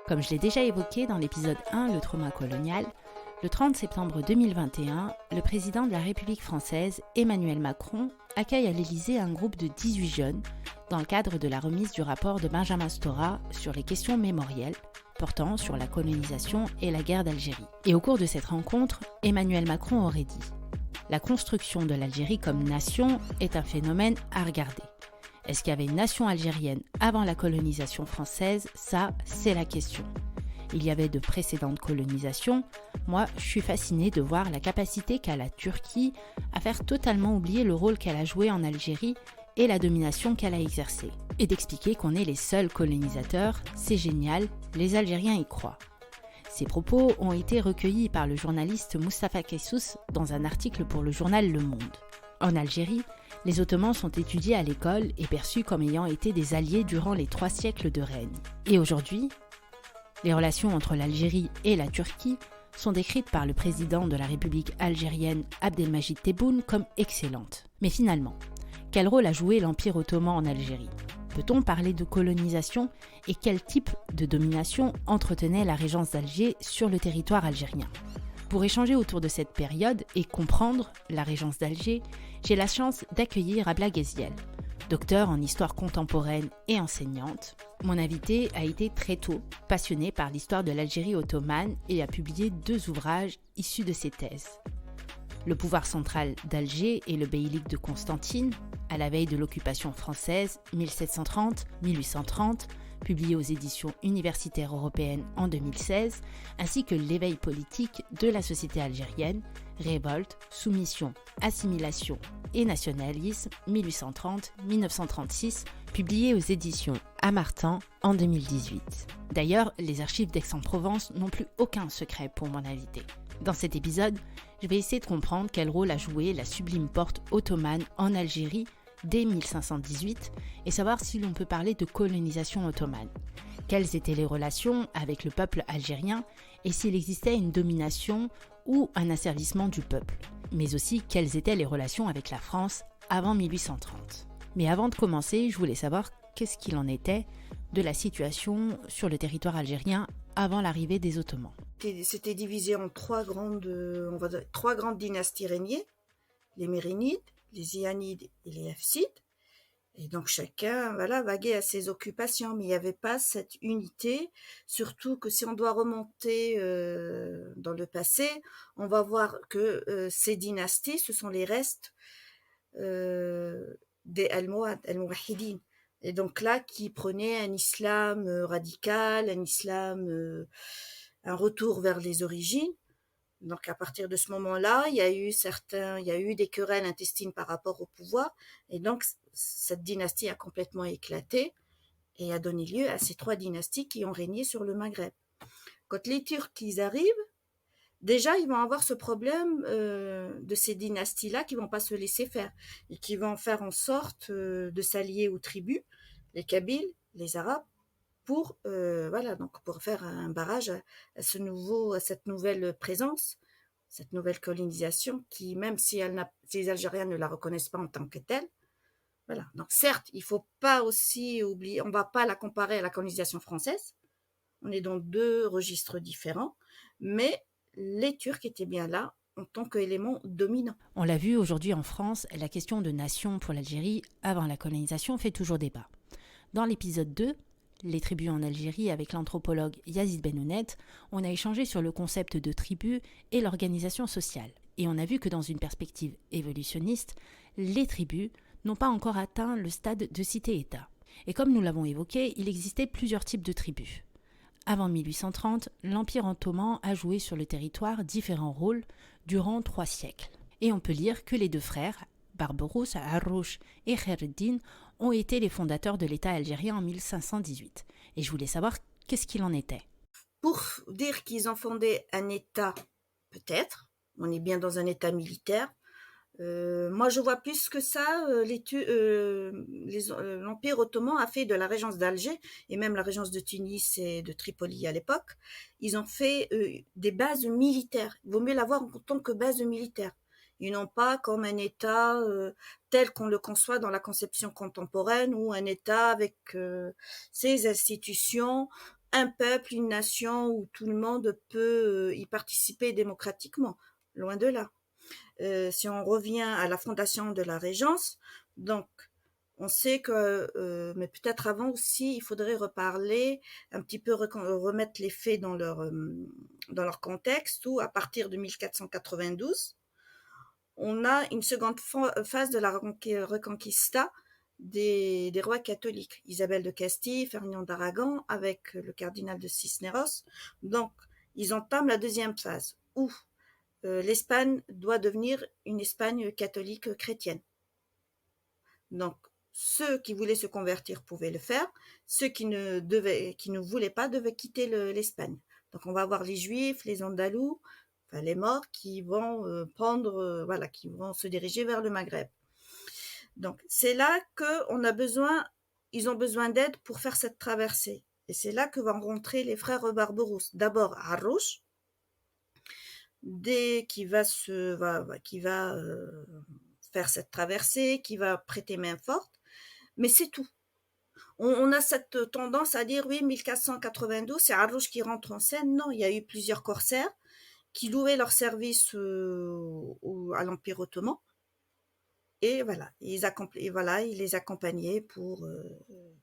Comme je l'ai déjà évoqué dans l'épisode 1, le trauma colonial, le 30 septembre 2021, le président de la République française, Emmanuel Macron, accueille à l'Élysée un groupe de 18 jeunes dans le cadre de la remise du rapport de Benjamin Stora sur les questions mémorielles portant sur la colonisation et la guerre d'Algérie. Et au cours de cette rencontre, Emmanuel Macron aurait dit « La construction de l'Algérie comme nation est un phénomène à regarder. Est-ce qu'il y avait une nation algérienne avant la colonisation française? Ça, c'est la question. Il y avait de précédentes colonisations. Moi, je suis fascinée de voir la capacité qu'a la Turquie à faire totalement oublier le rôle qu'elle a joué en Algérie et la domination qu'elle a exercée. Et d'expliquer qu'on est les seuls colonisateurs, c'est génial, les Algériens y croient. » Ces propos ont été recueillis par le journaliste Moustapha Kessous dans un article pour le journal Le Monde. En Algérie, les Ottomans sont étudiés à l'école et perçus comme ayant été des alliés durant les 3 siècles de règne. Et aujourd'hui, les relations entre l'Algérie et la Turquie sont décrites par le président de la République algérienne Abdelmajid Tebboune comme excellentes. Mais finalement, quel rôle a joué l'Empire ottoman en Algérie ? Peut-on parler de colonisation et quel type de domination entretenait la régence d'Alger sur le territoire algérien ? Pour échanger autour de cette période et comprendre la régence d'Alger, j'ai la chance d'accueillir Abla Gheziel, docteur en histoire contemporaine et enseignante. Mon invité a été très tôt passionné par l'histoire de l'Algérie ottomane et a publié 2 ouvrages issus de ses thèses. Le pouvoir central d'Alger et le beylik de Constantine, à la veille de l'occupation française 1730-1830, publié aux éditions universitaires européennes en 2016, ainsi que l'éveil politique de la société algérienne, révolte, soumission, assimilation et nationalisme 1830-1936, publié aux éditions Amartin en 2018. D'ailleurs, les archives d'Aix-en-Provence n'ont plus aucun secret pour mon invité. Dans cet épisode, je vais essayer de comprendre quel rôle a joué la sublime porte ottomane en Algérie dès 1518 et savoir si l'on peut parler de colonisation ottomane. Quelles étaient les relations avec le peuple algérien et s'il existait une domination ou un asservissement du peuple, mais aussi quelles étaient les relations avec la France avant 1830. Mais avant de commencer, je voulais savoir qu'est-ce qu'il en était de la situation sur le territoire algérien avant l'arrivée des Ottomans. C'était divisé en 3 grandes dynasties régnées, les Mérinides, les Ianides et les Hafsides. Et donc chacun vaguait à ses occupations, mais il n'y avait pas cette unité, surtout que si on doit remonter dans le passé, on va voir que ces dynasties, ce sont les restes des Almohades, Al-Mouwahidines. Et donc là, qui prenaient un islam radical, un retour vers les origines. Donc à partir de ce moment-là, il y a eu des querelles intestines par rapport au pouvoir, et donc cette dynastie a complètement éclaté et a donné lieu à ces 3 dynasties qui ont régné sur le Maghreb. Quand les Turcs ils arrivent, déjà ils vont avoir ce problème de ces dynasties-là qui vont pas se laisser faire et qui vont faire en sorte de s'allier aux tribus, les Kabyles, les Arabes, pour faire un barrage à cette nouvelle présence, cette nouvelle colonisation qui, même si les Algériens ne la reconnaissent pas en tant que telle, voilà. Donc certes, il faut pas aussi oublier, on va pas la comparer à la colonisation française, on est dans 2 registres différents, mais les Turcs étaient bien là en tant qu'élément dominant. On l'a vu aujourd'hui en France, la question de nation pour l'Algérie avant la colonisation fait toujours débat. Dans l'épisode 2, les tribus en Algérie avec l'anthropologue Yazid Benounet, on a échangé sur le concept de tribu et l'organisation sociale. Et on a vu que dans une perspective évolutionniste, les tribus n'ont pas encore atteint le stade de cité-État. Et comme nous l'avons évoqué, il existait plusieurs types de tribus. Avant 1830, l'Empire ottoman a joué sur le territoire différents rôles durant 3 siècles. Et on peut lire que les 2 frères, Barberousse, Arrouch et Khaireddin, ont été les fondateurs de l'État algérien en 1518. Et je voulais savoir qu'est-ce qu'il en était. Pour dire qu'ils ont fondé un État, peut-être, on est bien dans un État militaire. Moi, je vois plus que ça. L'Empire ottoman a fait de la régence d'Alger et même la régence de Tunis et de Tripoli à l'époque, ils ont fait des bases militaires. Il vaut mieux l'avoir en tant que base militaire. Ils n'ont pas comme un État tel qu'on le conçoit dans la conception contemporaine ou un État avec ses institutions un peuple, une nation où tout le monde peut y participer démocratiquement. Loin de là. Si on revient à la fondation de la Régence, donc on sait que, mais peut-être avant aussi, il faudrait reparler, un petit peu remettre les faits dans leur contexte, où à partir de 1492, on a une seconde phase de la Reconquista des rois catholiques, Isabelle de Castille, Ferdinand d'Aragon, avec le cardinal de Cisneros. Donc, ils entament la deuxième phase, où l'Espagne doit devenir une Espagne catholique chrétienne. Donc, ceux qui voulaient se convertir pouvaient le faire, ceux qui ne voulaient pas devaient quitter l'Espagne. Donc, on va avoir les Juifs, les Andalous, enfin les morts qui vont voilà, qui vont se diriger vers le Maghreb. Donc, c'est là ils ont besoin d'aide pour faire cette traversée. Et c'est là que vont rentrer les frères Barberousse. D'abord à Rouge, qui va faire cette traversée, qui va prêter main forte, mais c'est tout. On a cette tendance à dire oui, 1492, c'est Arrouche qui rentre en scène. Non, il y a eu plusieurs corsaires qui louaient leur service à l'Empire ottoman. Et voilà, ils les accompagnaient pour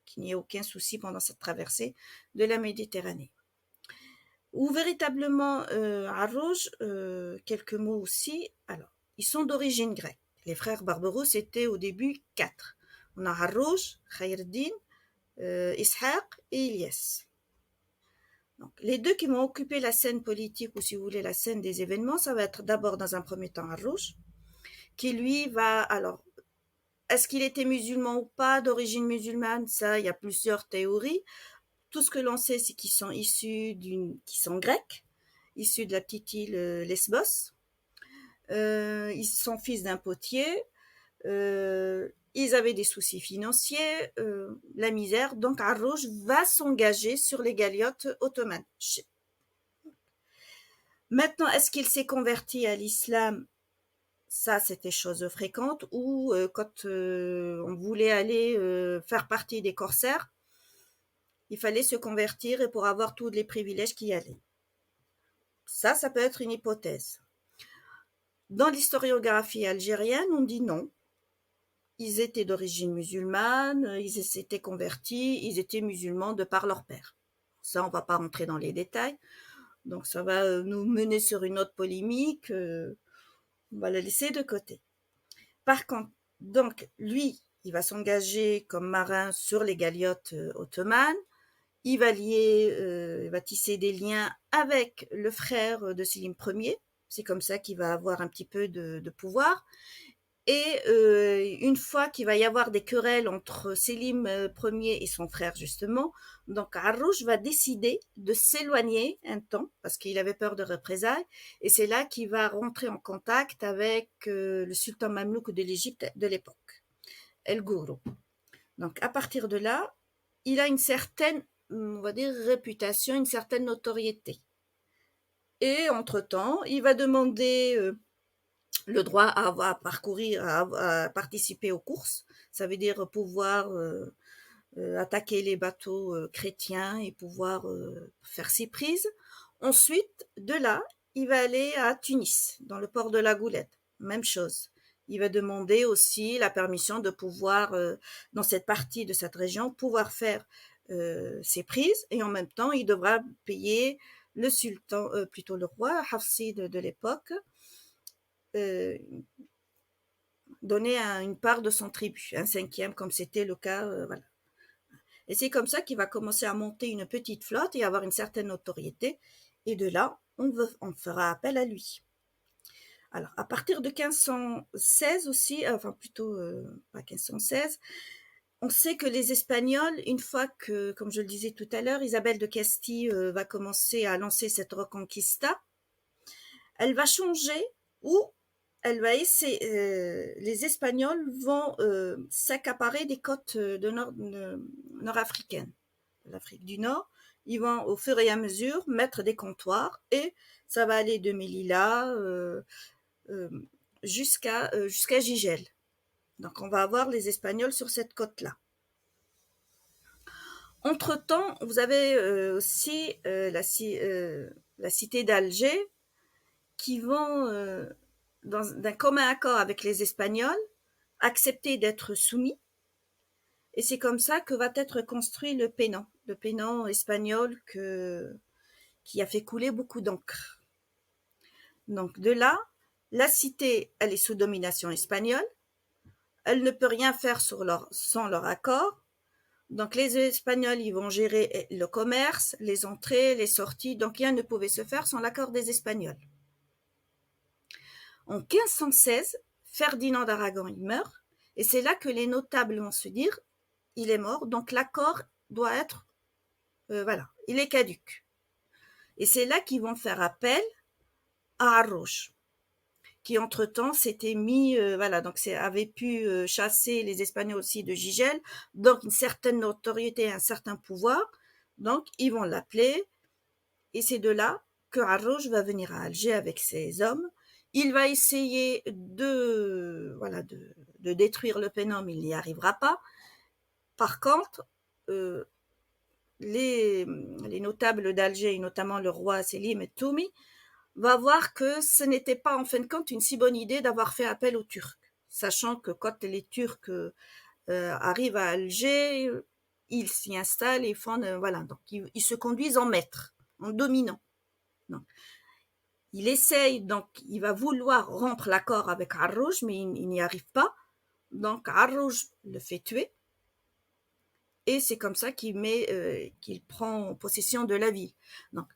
qu'il n'y ait aucun souci pendant cette traversée de la Méditerranée. Ou véritablement Arrouge, quelques mots aussi. Alors, ils sont d'origine grecque. Les frères Barberousse étaient au début 4. On a Arrouge, Khayreddin, Ishaq et Ilyes. Donc, les deux qui vont occuper la scène politique, ou si vous voulez la scène des événements, ça va être d'abord dans un premier temps Arrouge, qui lui va, alors, est-ce qu'il était musulman ou pas, d'origine musulmane? Ça, il y a plusieurs théories. Tout ce que l'on sait, c'est qu'ils sont qui sont grecs, issus de la petite île Lesbos. Ils sont fils d'un potier. Ils avaient des soucis financiers, la misère. Donc Arrouj va s'engager sur les galiotes ottomanes. Maintenant, est-ce qu'il s'est converti à l'islam? Ça, c'était chose fréquente. Ou quand on voulait aller faire partie des corsaires, il fallait se convertir et pour avoir tous les privilèges qui y allaient. Ça peut être une hypothèse. Dans l'historiographie algérienne, on dit non. Ils étaient d'origine musulmane, ils s'étaient convertis, ils étaient musulmans de par leur père. Ça, on va pas rentrer dans les détails. Donc, ça va nous mener sur une autre polémique. On va la laisser de côté. Par contre, donc, lui, il va s'engager comme marin sur les galiotes ottomanes. Il va tisser des liens avec le frère de Sélim Ier. C'est comme ça qu'il va avoir un petit peu de pouvoir. Et une fois qu'il va y avoir des querelles entre Sélim Ier et son frère, justement, donc Arrouj va décider de s'éloigner un temps, parce qu'il avait peur de représailles, et c'est là qu'il va rentrer en contact avec le sultan mamelouk de l'Égypte de l'époque, El Gourou. Donc à partir de là, il a une certaine, on va dire, réputation, une certaine notoriété. Et entre-temps, il va demander le droit à parcourir, à participer aux courses. Ça veut dire pouvoir attaquer les bateaux chrétiens et pouvoir faire ses prises. Ensuite, de là, il va aller à Tunis, dans le port de la Goulette. Même chose. Il va demander aussi la permission de pouvoir, dans cette partie de cette région, pouvoir faire ses prises et en même temps, il devra payer le sultan, plutôt le roi Hafsid de l'époque, donner une part de son tribut, un cinquième, comme c'était le cas. Voilà. Et c'est comme ça qu'il va commencer à monter une petite flotte et avoir une certaine notoriété. Et de là, on fera appel à lui. Alors, à partir de 1516 aussi, enfin plutôt pas 1516, on sait que les Espagnols, une fois que, comme je le disais tout à l'heure, Isabelle de Castille va commencer à lancer cette reconquista, elle va changer ou elle va essayer, les Espagnols vont s'accaparer des côtes nord-africaines, l'Afrique du Nord. Ils vont au fur et à mesure mettre des comptoirs et ça va aller de Melilla jusqu'à Gigel. Donc on va avoir les Espagnols sur cette côte-là. Entre-temps, vous avez aussi la cité d'Alger qui vont, d'un commun accord avec les Espagnols, accepter d'être soumis. Et c'est comme ça que va être construit le pénal espagnol qui a fait couler beaucoup d'encre. Donc de là, la cité, elle est sous domination espagnole. Elle ne peut rien faire sans leur accord. Donc les Espagnols, ils vont gérer le commerce, les entrées, les sorties. Donc rien ne pouvait se faire sans l'accord des Espagnols. En 1516, Ferdinand d'Aragon il meurt. Et c'est là que les notables vont se dire, il est mort, donc l'accord doit être, voilà, il est caduc. Et c'est là qu'ils vont faire appel à Arroch, qui entre-temps s'était mis, voilà, donc avait pu chasser les Espagnols aussi de Gigel, donc une certaine notoriété, un certain pouvoir. Donc ils vont l'appeler, et c'est de là que Arroch va venir à Alger avec ses hommes. Il va essayer de détruire le Pénum, il n'y arrivera pas. Par contre, les notables d'Alger, notamment le roi Selim et Toumi, va voir que ce n'était pas en fin de compte une si bonne idée d'avoir fait appel aux Turcs, sachant que quand les Turcs arrivent à Alger, ils s'y installent et font, voilà, donc ils se conduisent en maîtres, en dominants. Donc, il essaye, donc il va vouloir rompre l'accord avec Arrouj, mais il n'y arrive pas. Donc Arrouj le fait tuer. Et c'est comme ça qu'il prend possession de la ville. Donc,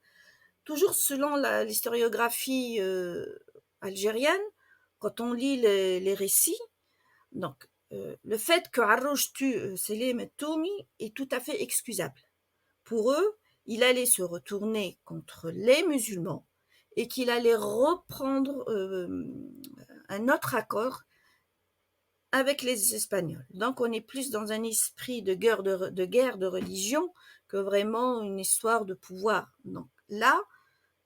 toujours selon l'historiographie algérienne, quand on lit les récits, donc le fait que Arrouj tue Selim et Toumi est tout à fait excusable. Pour eux, il allait se retourner contre les musulmans et qu'il allait reprendre un autre accord avec les Espagnols. Donc on est plus dans un esprit de guerre de religion que vraiment une histoire de pouvoir. Donc là,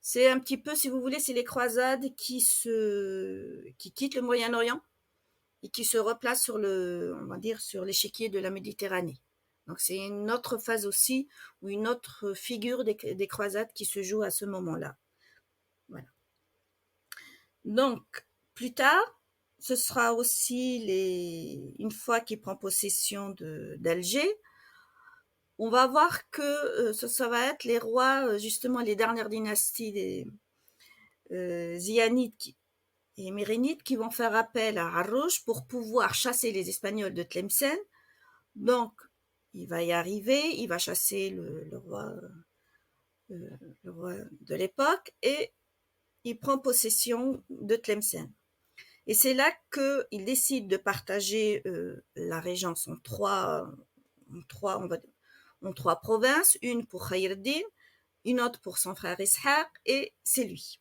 c'est un petit peu, si vous voulez, c'est les croisades qui quittent le Moyen-Orient et qui se replacent on va dire, sur l'échiquier de la Méditerranée. Donc c'est une autre phase aussi, ou une autre figure des croisades qui se joue à ce moment-là. Voilà. Donc, plus tard, ce sera aussi une fois qu'il prend possession d'Alger, on va voir que ça va être les rois, justement les dernières dynasties des Ziyanides et Mérinides qui vont faire appel à Arrouj pour pouvoir chasser les Espagnols de Tlemcen. Donc, il va y arriver, il va chasser le roi de l'époque et il prend possession de Tlemcen. Et c'est là qu'il décide de partager la régence en trois provinces, une pour Khayr-Din, une autre pour son frère Ishaq, et c'est lui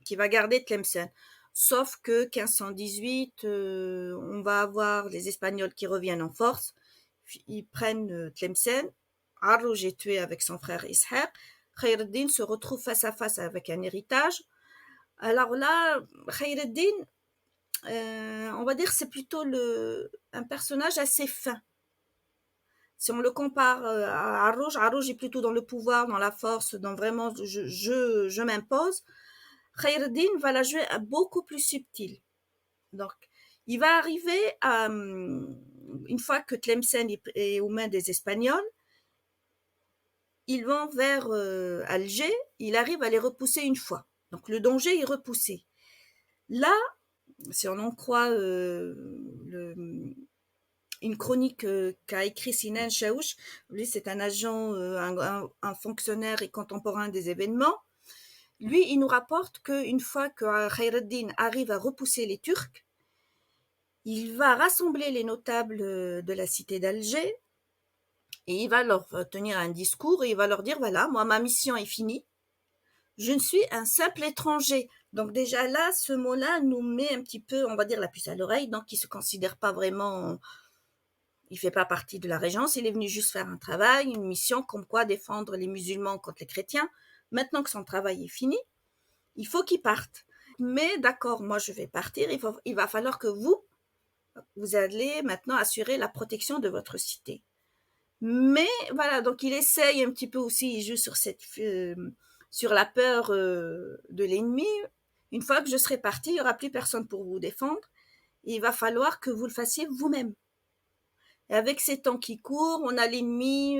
qui va garder Tlemcen. Sauf que 1518, on va avoir les Espagnols qui reviennent en force, ils prennent Tlemcen, Arrouj est tué avec son frère Ishaq, Khayr-Din se retrouve face à face avec un héritage. Alors là, Khayr-Din, on va dire c'est plutôt un personnage assez fin. Si on le compare à Arrouj est plutôt dans le pouvoir, dans la force, dans vraiment je m'impose. Khayr-Din va la jouer beaucoup plus subtile. Donc, il va arriver une fois que Tlemcen est aux mains des Espagnols, ils vont vers Alger, il arrive à les repousser une fois. Donc, le danger est repoussé. Là, si on en croit une chronique qu'a écrit Sinan Chaouch, lui c'est un agent, un fonctionnaire et contemporain des événements. Lui, il nous rapporte qu'une fois que Khayr-Din arrive à repousser les Turcs, il va rassembler les notables de la cité d'Alger et il va leur tenir un discours et il va leur dire, voilà, moi ma mission est finie, je ne suis un simple étranger. Donc déjà là, ce mot-là nous met un petit peu, on va dire, la puce à l'oreille, donc il ne se considère pas vraiment, il ne fait pas partie de la régence, il est venu juste faire un travail, une mission, comme quoi défendre les musulmans contre les chrétiens. Maintenant que son travail est fini, il faut qu'il parte. Mais d'accord, moi je vais partir, il va falloir que vous allez maintenant assurer la protection de votre cité. Mais voilà, donc il essaye un petit peu aussi, il joue sur la peur de l'ennemi. Une fois que je serai parti, il n'y aura plus personne pour vous défendre. Et il va falloir que vous le fassiez vous-même. Et avec ces temps qui courent, on a l'ennemi.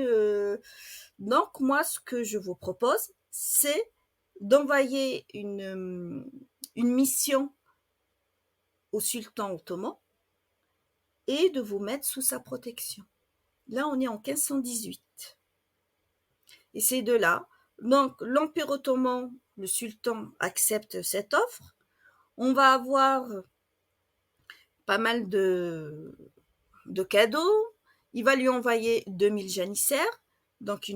Donc moi, ce que je vous propose, c'est d'envoyer une mission au sultan ottoman et de vous mettre sous sa protection. Là, on est en 1518. Et c'est de là. Donc, l'Empire ottoman, le sultan accepte cette offre. On va avoir pas mal de cadeaux. Il va lui envoyer 2000 janissaires. Donc,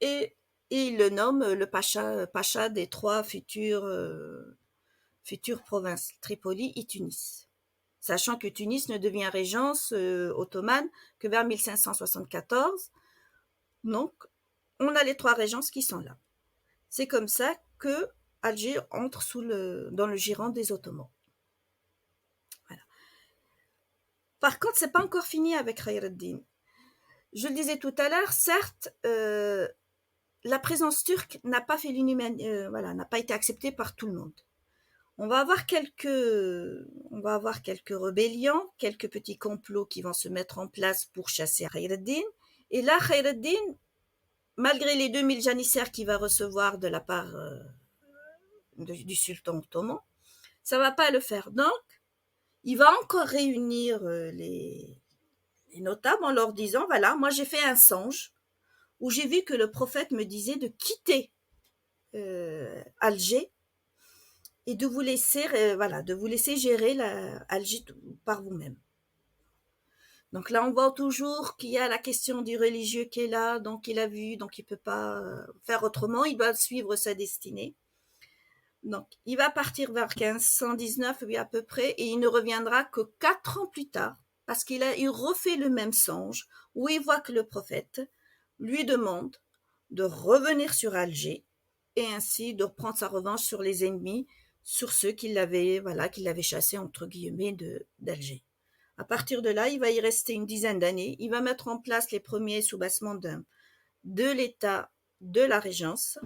et il le nomme le pacha des trois futures provinces, Tripoli et Tunis. Sachant que Tunis ne devient régence ottomane que vers 1574. Donc, on a les trois régences qui sont là. C'est comme ça que Alger entre dans le giron des Ottomans. Voilà. Par contre, c'est pas encore fini avec Khayr ad-Din. Je le disais tout à l'heure, certes, la présence turque n'a pas fait n'a pas été acceptée par tout le monde. On va avoir quelques rébellions, quelques petits complots qui vont se mettre en place pour chasser Khayr ad-Din. Et là, Khayr ad-Din, malgré les 2000 janissaires qu'il va recevoir de la part du sultan ottoman, ça va pas le faire. Donc, il va encore réunir les notables en leur disant, voilà, moi j'ai fait un songe où j'ai vu que le prophète me disait de quitter Alger et de vous laisser, gérer Alger par vous-même. Donc là, on voit toujours qu'il y a la question du religieux qui est là, donc il a vu, donc il peut pas faire autrement, il doit suivre sa destinée. Donc, il va partir vers 1519, oui, à peu près, et il ne reviendra que 4 ans plus tard, parce il refait le même songe, où il voit que le prophète lui demande de revenir sur Alger, et ainsi de prendre sa revanche sur les ennemis, sur ceux qu'il avait chassés, entre guillemets, d'Alger. À partir de là, il va y rester une dizaine d'années, il va mettre en place les premiers soubassements de l'état de la régence,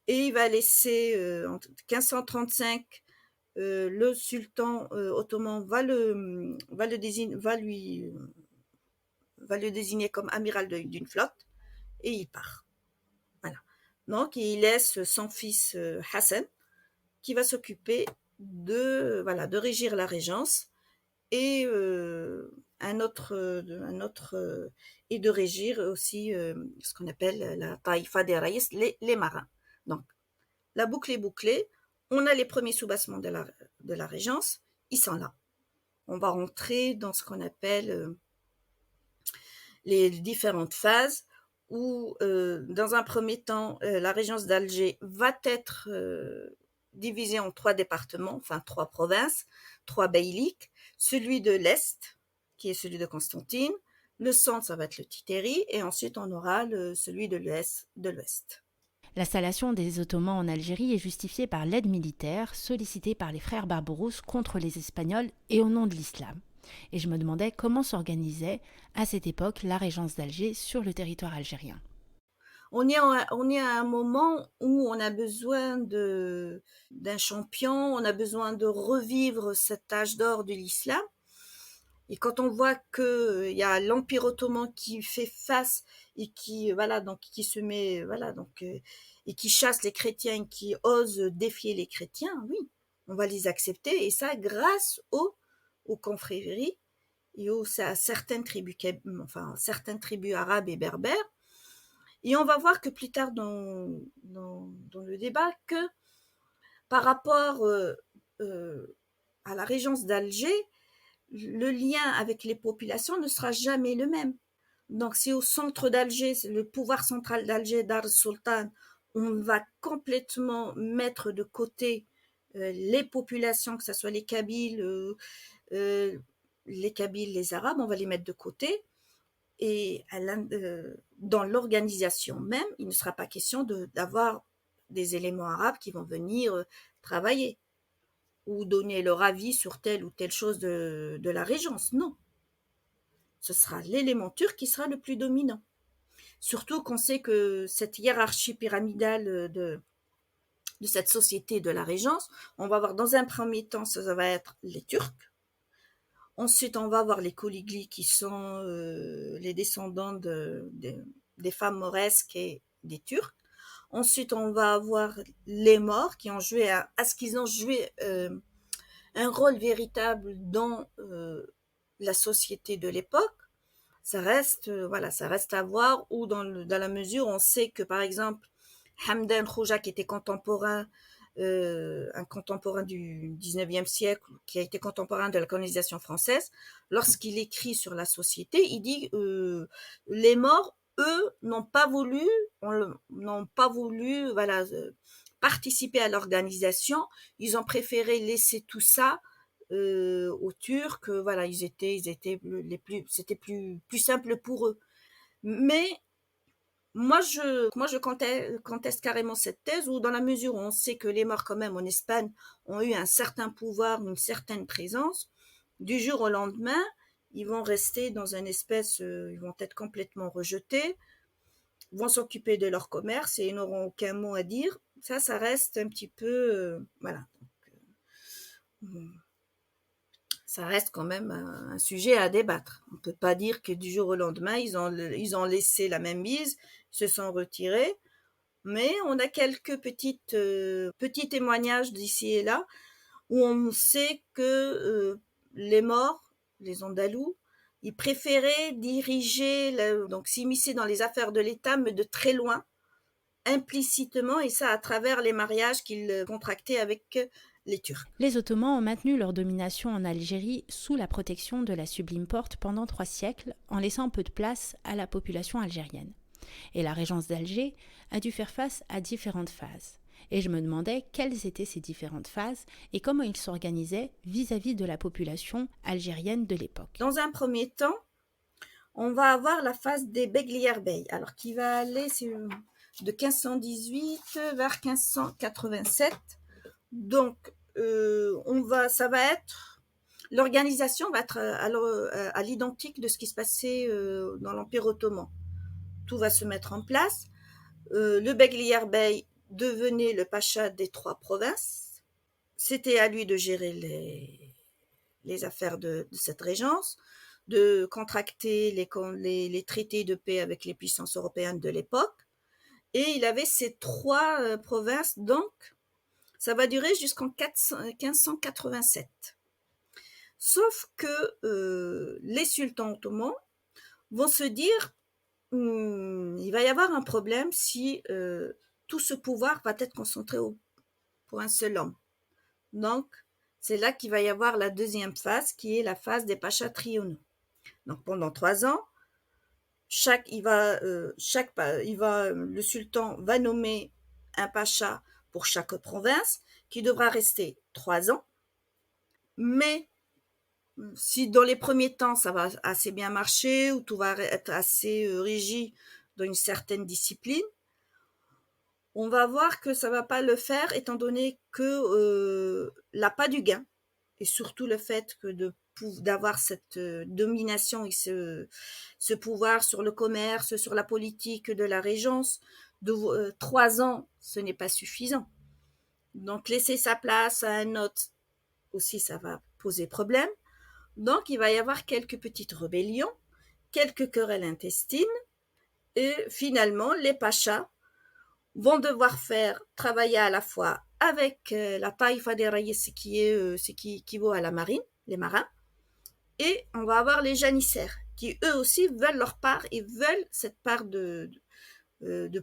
et il va laisser en 1535 le sultan ottoman va le désigner comme amiral d'une flotte et il part. Voilà. Donc il laisse son fils Hassan qui va s'occuper de régir la régence et et de régir aussi ce qu'on appelle la taïfa des raïs, les marins. Donc, la boucle est bouclée. On a les premiers soubassements de la régence. Ils sont là. On va rentrer dans ce qu'on appelle les différentes phases où, dans un premier temps, la régence d'Alger va être divisée en 3 départements, enfin 3 provinces, 3 beyliks. Celui de l'Est, qui est celui de Constantine. Le centre, ça va être le Titeri. Et ensuite, on aura celui de l'Ouest. L'installation des Ottomans en Algérie est justifiée par l'aide militaire sollicitée par les frères Barbarousse contre les Espagnols et au nom de l'islam. Et je me demandais comment s'organisait à cette époque la régence d'Alger sur le territoire algérien. On est à un moment où on a besoin d'un champion, on a besoin de revivre cet âge d'or de l'islam. Et quand on voit qu'il y a l'Empire ottoman qui fait face et qui se met et qui chasse les chrétiens, qui ose défier les chrétiens, oui, on va les accepter, et ça grâce aux confréries et à certaines tribus arabes et berbères. Et on va voir que plus tard dans le débat que par rapport à la régence d'Alger, le lien avec les populations ne sera jamais le même. Donc, si au centre d'Alger, le pouvoir central d'Alger, Dar Sultan, on va complètement mettre de côté les populations, que ce soit les Kabyles, les Arabes, on va les mettre de côté. Et dans l'organisation même, il ne sera pas question d'avoir des éléments arabes qui vont venir travailler ou donner leur avis sur telle ou telle chose de la régence. Non. Ce sera l'élément turc qui sera le plus dominant. Surtout qu'on sait que cette hiérarchie pyramidale de cette société de la Régence, on va voir dans un premier temps, ça va être les Turcs. Ensuite, on va voir les Koligli qui sont les descendants des femmes mauresques et des Turcs. Ensuite, on va avoir les Maures qui ont joué à ce qu'ils ont joué un rôle véritable dans la société de l'époque. Ça reste à voir, ou dans la mesure où on sait que, par exemple, Hamdan Khoja, qui était un contemporain du 19e siècle, qui a été contemporain de la colonisation française, lorsqu'il écrit sur la société, il dit les morts, eux, n'ont pas voulu voilà, participer à l'organisation. Ils ont préféré laisser tout ça aux Turcs. Voilà, c'était plus simple pour eux. Mais moi, je conteste carrément cette thèse, où dans la mesure où on sait que les Maures, quand même, en Espagne, ont eu un certain pouvoir, une certaine présence, du jour au lendemain, ils vont rester dans une espèce, ils vont être complètement rejetés, vont s'occuper de leur commerce et ils n'auront aucun mot à dire. Ça reste un petit peu, voilà. Ça reste quand même un sujet à débattre. On ne peut pas dire que du jour au lendemain, ils ont laissé la même mise, se sont retirés, mais on a quelques petits témoignages d'ici et là où on sait que les Maures, les Andalous, ils préféraient donc s'immiscer dans les affaires de l'État, mais de très loin, implicitement, et ça à travers les mariages qu'ils contractaient avec les Turcs. Les Ottomans ont maintenu leur domination en Algérie sous la protection de la Sublime Porte pendant 3 siècles, en laissant peu de place à la population algérienne. Et la régence d'Alger a dû faire face à différentes phases. Et je me demandais quelles étaient ces différentes phases et comment ils s'organisaient vis-à-vis de la population algérienne de l'époque. Dans un premier temps, on va avoir la phase des Beglier Bey, alors qui va aller de 1518 vers 1587. Donc, l'organisation va être à l'identique de ce qui se passait dans l'Empire ottoman. Tout va se mettre en place. Le Beglier Bey devenait le pacha des 3 provinces. C'était à lui de gérer les affaires de cette régence, de contracter les traités de paix avec les puissances européennes de l'époque. Et il avait ces 3 provinces, donc ça va durer jusqu'en 1587. Sauf que les sultans ottomans vont se dire il va y avoir un problème si tout ce pouvoir va être concentré pour un seul homme. Donc, c'est là qu'il va y avoir la deuxième phase, qui est la phase des pachas triunaux. Donc, pendant 3 ans, le sultan va nommer un pacha pour chaque province, qui devra rester 3 ans. Mais si dans les premiers temps, ça va assez bien marcher, ou tout va être assez régi dans une certaine discipline, on va voir que ça ne va pas le faire, étant donné que l'appât du gain, et surtout le fait que d'avoir cette domination et ce pouvoir sur le commerce, sur la politique de la régence, 3 ans, ce n'est pas suffisant. Donc, laisser sa place à un autre aussi, ça va poser problème. Donc, il va y avoir quelques petites rébellions, quelques querelles intestines, et finalement, les pachas vont devoir travailler à la fois avec la Taïfa des Reyes, ce qui équivaut à la marine, les marins, et on va avoir les janissaires, qui eux aussi veulent leur part, et veulent cette part de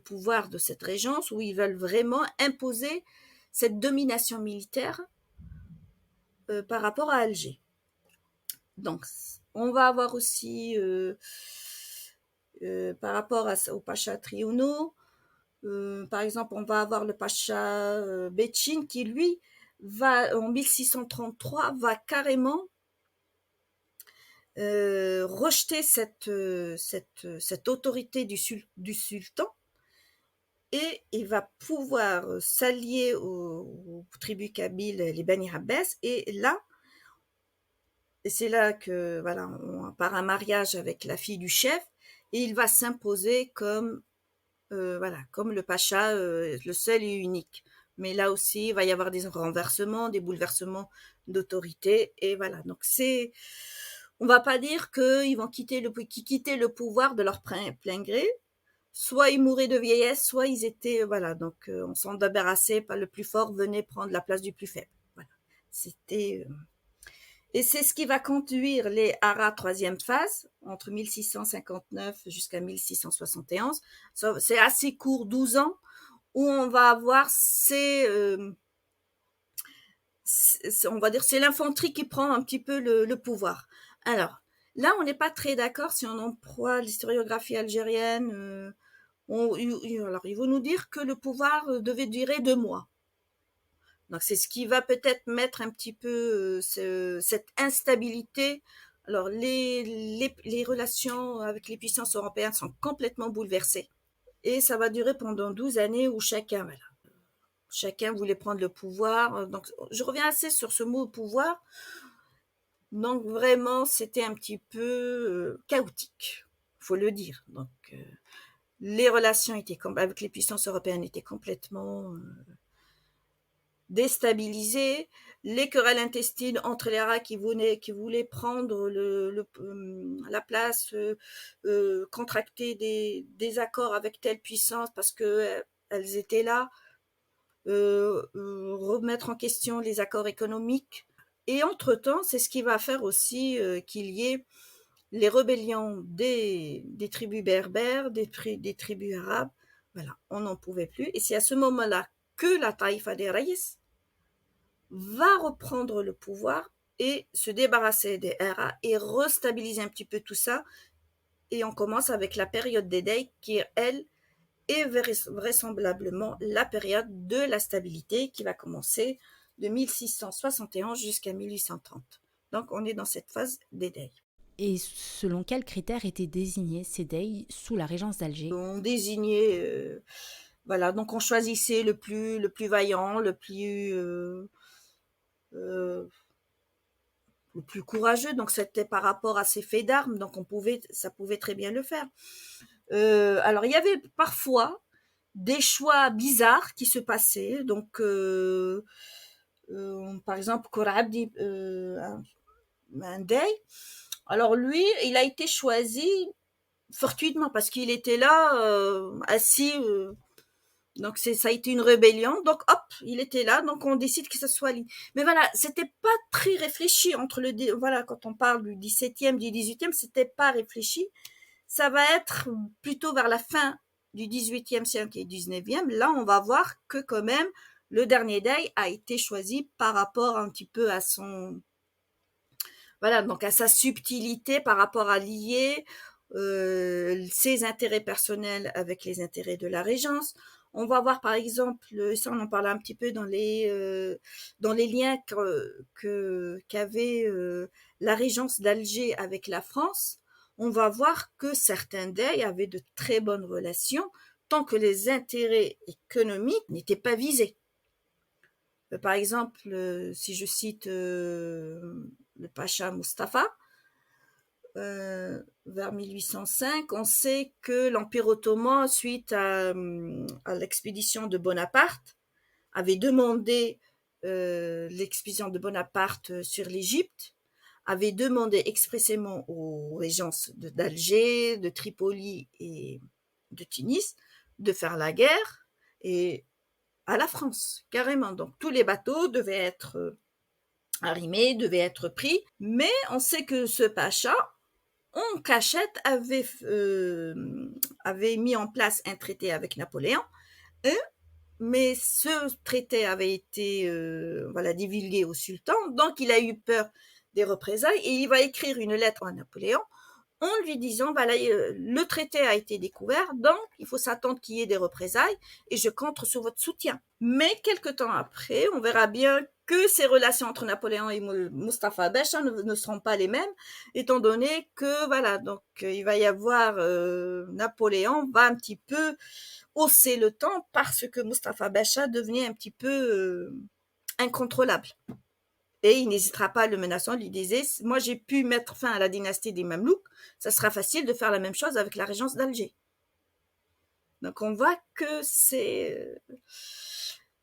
pouvoir de cette régence, où ils veulent vraiment imposer cette domination militaire par rapport à Alger. Donc, on va avoir aussi, par rapport aux pachas triunaux, par exemple, on va avoir le pacha Béchin qui, lui, en 1633, va carrément rejeter cette autorité du sultan, et il va pouvoir s'allier aux tribus kabyles, les Bani Abbas, et c'est là que, voilà, par un mariage avec la fille du chef, et il va s'imposer comme, voilà, comme le pacha, le seul et unique. Mais là aussi, il va y avoir des renversements, des bouleversements d'autorité, et voilà. Donc on va pas dire qu'ils vont quitter le pouvoir de leur plein gré. Soit ils mouraient de vieillesse, soit ils étaient, voilà. Donc on s'en débarrassait, pas le plus fort venait prendre la place du plus faible. Voilà. C'était Et c'est ce qui va conduire les haras troisième phase, entre 1659 jusqu'à 1671. C'est assez court, 12 ans, où on va avoir on va dire, c'est l'infanterie qui prend un petit peu le pouvoir. Alors, là, on n'est pas très d'accord si on emploie l'historiographie algérienne. Alors, ils vont nous dire que le pouvoir devait durer 2 mois. Donc, c'est ce qui va peut-être mettre un petit peu cette instabilité. Alors, les relations avec les puissances européennes sont complètement bouleversées. Et ça va durer pendant 12 années où chacun voulait prendre le pouvoir. Donc, je reviens assez sur ce mot pouvoir. Donc, vraiment, c'était un petit peu chaotique, faut le dire. Donc, les relations avec les puissances européennes étaient complètement déstabilisées. Les querelles intestines entre les haras qui voulaient prendre la place, contracter des accords avec telle puissance parce que elles étaient là, remettre en question les accords économiques. Et entre-temps, c'est ce qui va faire aussi qu'il y ait les rébellions des tribus berbères, des tribus arabes. Voilà, on n'en pouvait plus. Et c'est à ce moment-là que la Taïfa des Reis va reprendre le pouvoir et se débarrasser des Haras et restabiliser un petit peu tout ça. Et on commence avec la période des Dey, qui, elle, est vraisemblablement la période de la stabilité qui va commencer de 1671 jusqu'à 1830. Donc on est dans cette phase des Dey. Et selon quels critères étaient désignés ces Dey sous la régence d'Alger? On désignait, voilà, donc on choisissait le plus vaillant, le plus courageux. Donc c'était par rapport à ses faits d'armes, donc ça pouvait très bien le faire. Alors il y avait parfois des choix bizarres qui se passaient. Donc par exemple, Korabdi, un Dey. Alors lui, il a été choisi fortuitement parce qu'il était là, assis. Donc ça a été une rébellion. Donc hop, il était là. Donc on décide que ce soit lui. Mais voilà, c'était pas très réfléchi voilà, quand on parle du 17e, du 18e, c'était pas réfléchi. Ça va être plutôt vers la fin du 18e siècle et du 19e. Là, on va voir que quand même le dernier Dey a été choisi par rapport un petit peu à donc à sa subtilité par rapport à lier ses intérêts personnels avec les intérêts de la régence. On va voir par exemple, ça on en parlait un petit peu dans les liens qu'avait la régence d'Alger avec la France. On va voir que certains Dey avaient de très bonnes relations tant que les intérêts économiques n'étaient pas visés. Par exemple, si je cite le pacha Mustapha, vers 1805, on sait que l'Empire ottoman, suite à l'expédition de Bonaparte, avait demandé l'expédition de Bonaparte sur l'Égypte, avait demandé expressément aux régences d'Alger, de Tripoli et de Tunis de faire la guerre et à la France, carrément. Donc tous les bateaux devaient être arrimés, devaient être pris, mais on sait que ce pacha, en cachette, avait mis en place un traité avec Napoléon, mais ce traité avait été divulgué au sultan, donc il a eu peur des représailles et il va écrire une lettre à Napoléon en lui disant voilà, le traité a été découvert, donc il faut s'attendre qu'il y ait des représailles et je compte sur votre soutien. Mais quelque temps après, on verra bien que ces relations entre Napoléon et Mustapha Becha ne seront pas les mêmes, étant donné que voilà, donc il va y avoir Napoléon va un petit peu hausser le temps parce que Mustapha Becha devenait un petit peu incontrôlable. Et il n'hésitera pas à le menaçant, lui disait, moi j'ai pu mettre fin à la dynastie des Mamelouks, ça sera facile de faire la même chose avec la régence d'Alger. Donc on voit que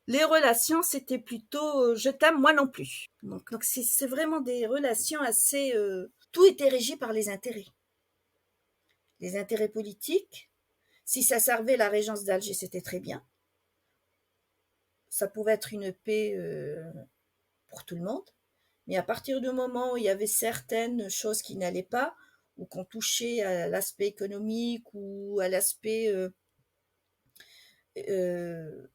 les relations, c'était plutôt je t'aime, moi non plus. Donc c'est vraiment des relations assez... tout était régi par les intérêts. Les intérêts politiques. Si ça servait la régence d'Alger, c'était très bien. Ça pouvait être une paix pour tout le monde. Mais à partir du moment où il y avait certaines choses qui n'allaient pas, ou qu'on touchait à l'aspect économique ou à l'aspect euh,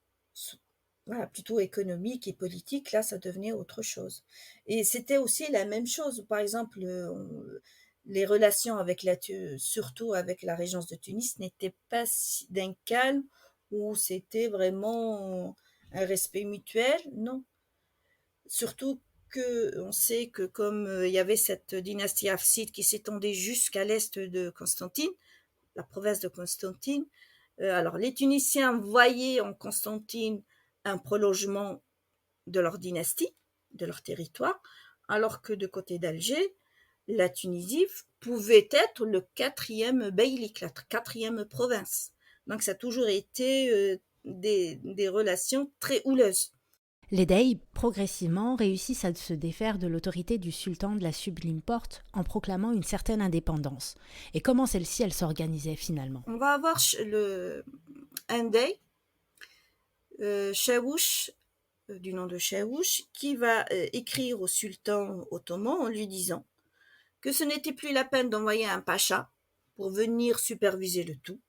voilà, plutôt économique et politique, là, ça devenait autre chose. Et c'était aussi la même chose. Par exemple, les relations avec surtout avec la régence de Tunis n'étaient pas d'un calme où c'était vraiment un respect mutuel, non. Surtout que on sait que comme il y avait cette dynastie hafside qui s'étendait jusqu'à l'est de Constantine, la province de Constantine, alors les Tunisiens voyaient en Constantine un prolongement de leur dynastie, de leur territoire, alors que de côté d'Alger, la Tunisie pouvait être le quatrième beylik, la quatrième province. Donc ça a toujours été des relations très houleuses. Les Dey, progressivement, réussissent à se défaire de l'autorité du sultan de la Sublime Porte en proclamant une certaine indépendance. Et comment celle-ci, elle s'organisait finalement? On va avoir un Dey, Chaouch, du nom de Chaouch, qui va écrire au sultan ottoman en lui disant que ce n'était plus la peine d'envoyer un pacha pour venir superviser le tout,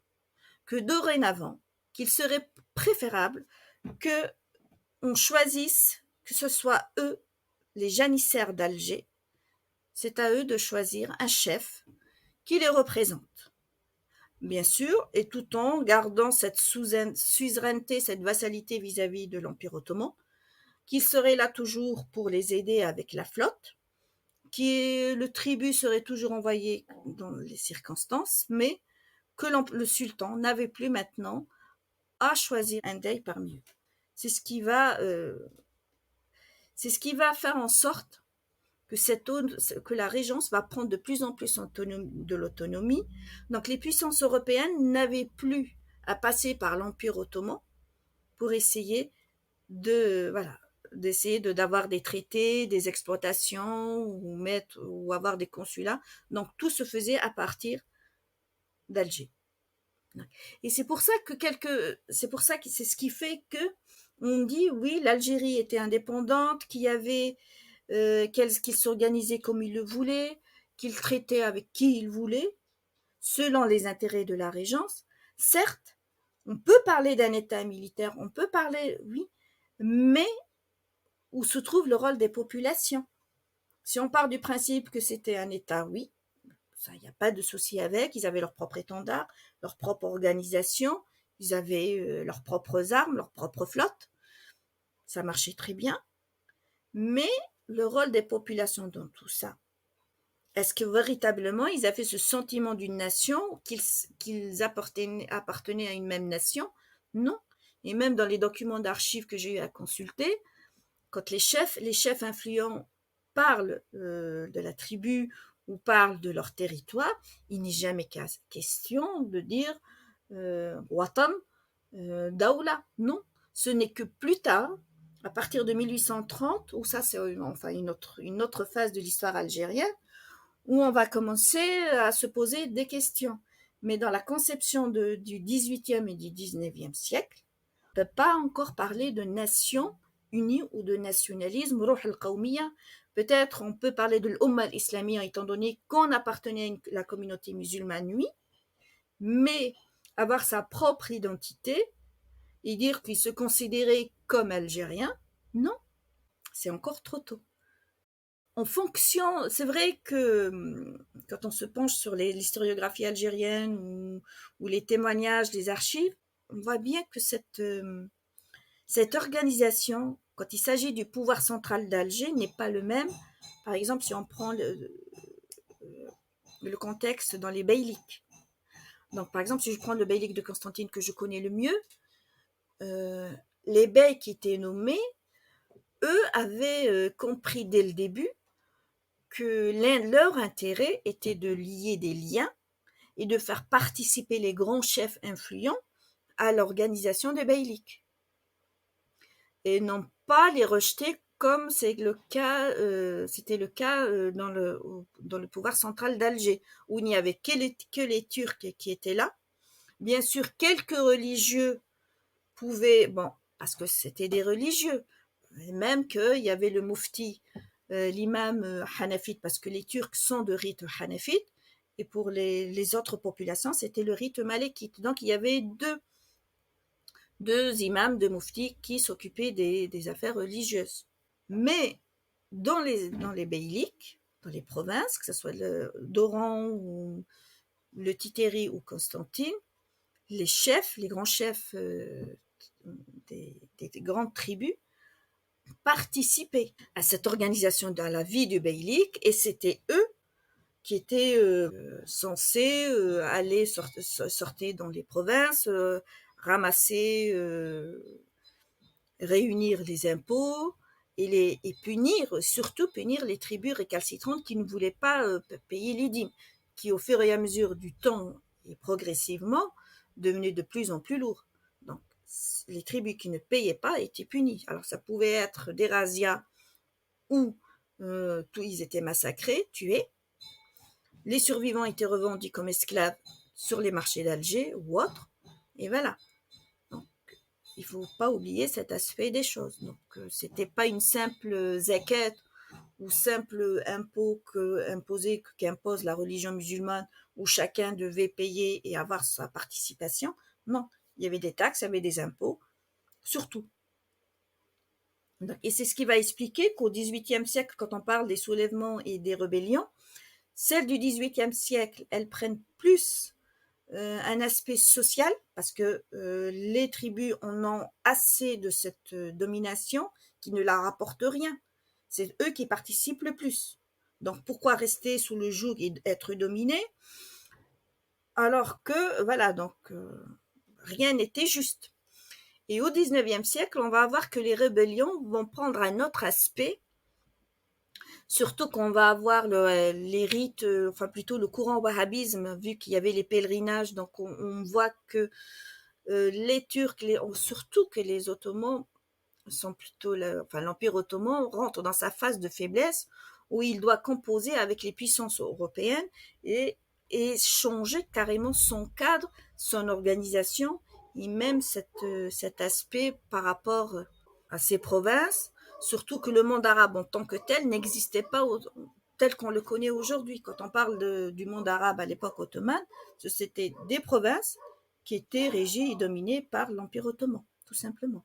que dorénavant, qu'il serait préférable que on choisisse, que ce soit eux, les janissaires d'Alger, c'est à eux de choisir un chef qui les représente. Bien sûr, et tout en gardant cette suzeraineté, cette vassalité vis-à-vis de l'Empire ottoman, qu'il serait là toujours pour les aider avec la flotte, le tribut serait toujours envoyé dans les circonstances, mais que le sultan n'avait plus maintenant à choisir un dey parmi eux. C'est ce qui va faire en sorte que la régence va prendre de plus en plus de l'autonomie. Donc les puissances européennes n'avaient plus à passer par l'Empire ottoman pour essayer d'avoir des traités, des exploitations ou avoir des consulats. Donc tout se faisait à partir d'Alger. Et c'est ce qui fait que on dit oui, l'Algérie était indépendante, qu'il s'organisait comme il le voulait, qu'il traitait avec qui il voulait, selon les intérêts de la régence. Certes, on peut parler d'un État militaire, on peut parler, oui, mais où se trouve le rôle des populations? Si on part du principe que c'était un État, oui, ça, il n'y a pas de souci avec. Ils avaient leur propre étendard, leur propre organisation, ils avaient leurs propres armes, leur propre flotte. Ça marchait très bien. Mais le rôle des populations dans tout ça, est-ce que véritablement ils avaient ce sentiment d'une nation, qu'ils appartenaient à une même nation? Non. Et même dans les documents d'archives que j'ai eu à consulter, quand les chefs influents parlent de la tribu ou parlent de leur territoire, il n'est jamais question de dire Watan, Daoula. Non, ce n'est que plus tard, à partir de 1830, où ça c'est enfin une autre phase de l'histoire algérienne, où on va commencer à se poser des questions. Mais dans la conception du XVIIIe et du XIXe siècle, on ne peut pas encore parler de nation unie ou de nationalisme, ruh al-qawmiya. Peut-être on peut parler de l'Umma al-Islamiyya étant donné qu'on appartenait à la communauté musulmane, oui, mais avoir sa propre identité et dire qu'il se considérait comme algérien, non, c'est encore trop tôt. En fonction, c'est vrai que quand on se penche sur l'historiographie algérienne ou les témoignages, les archives, on voit bien que cette organisation, quand il s'agit du pouvoir central d'Alger, n'est pas le même. Par exemple, si on prend le contexte dans les beyliks. Donc, par exemple, si je prends le beylik de Constantine que je connais le mieux, les beys qui étaient nommés, eux avaient compris dès le début que leur intérêt était de lier des liens et de faire participer les grands chefs influents à l'organisation des beyliks et non pas les rejeter comme c'était le cas dans le pouvoir central d'Alger, où il n'y avait que les Turcs qui étaient là. Bien sûr, quelques religieux pouvaient, bon, parce que c'était des religieux, même qu'il y avait le mufti, l'imam hanafite, parce que les Turcs sont de rite hanafite, et pour les autres populations, c'était le rite malékite. Donc, il y avait deux imams, deux muftis qui s'occupaient des affaires religieuses. Mais dans les beyliks, dans les provinces, que ce soit d'Oran ou le Titeri ou Constantine, les grands chefs des grandes tribus participaient à cette organisation dans la vie du beylik, et c'était eux qui étaient censés aller sortir dans les provinces, ramasser, réunir les impôts et surtout punir les tribus récalcitrantes qui ne voulaient pas payer les dîmes, qui au fur et à mesure du temps et progressivement devenaient de plus en plus lourds. Donc, les tribus qui ne payaient pas étaient punies. Alors, ça pouvait être des razzias où ils étaient massacrés, tués. Les survivants étaient revendus comme esclaves sur les marchés d'Alger ou autres. Et voilà. Donc, il ne faut pas oublier cet aspect des choses. Donc, ce n'était pas une simple zakat ou simple impôt qu'impose la religion musulmane où chacun devait payer et avoir sa participation. Non, il y avait des taxes, il y avait des impôts, surtout. Et c'est ce qui va expliquer qu'au XVIIIe siècle, quand on parle des soulèvements et des rébellions, celles du XVIIIe siècle, elles prennent plus un aspect social, parce que les tribus en ont assez de cette domination qui ne leur rapporte rien. C'est eux qui participent le plus. Donc pourquoi rester sous le joug et être dominé alors que, voilà, donc rien n'était juste. Et au XIXe siècle, on va voir que les rébellions vont prendre un autre aspect, surtout qu'on va avoir les rites, enfin plutôt le courant wahhabisme, vu qu'il y avait les pèlerinages. Donc on voit que les Turcs, surtout que les Ottomans sont plutôt, l'Empire ottoman rentre dans sa phase de faiblesse où il doit composer avec les puissances européennes et changer carrément son cadre, son organisation et même cet aspect par rapport à ces provinces, surtout que le monde arabe en tant que tel n'existait pas tel qu'on le connaît aujourd'hui. Quand on parle du monde arabe à l'époque ottomane, c'était des provinces qui étaient régies et dominées par l'Empire ottoman, tout simplement.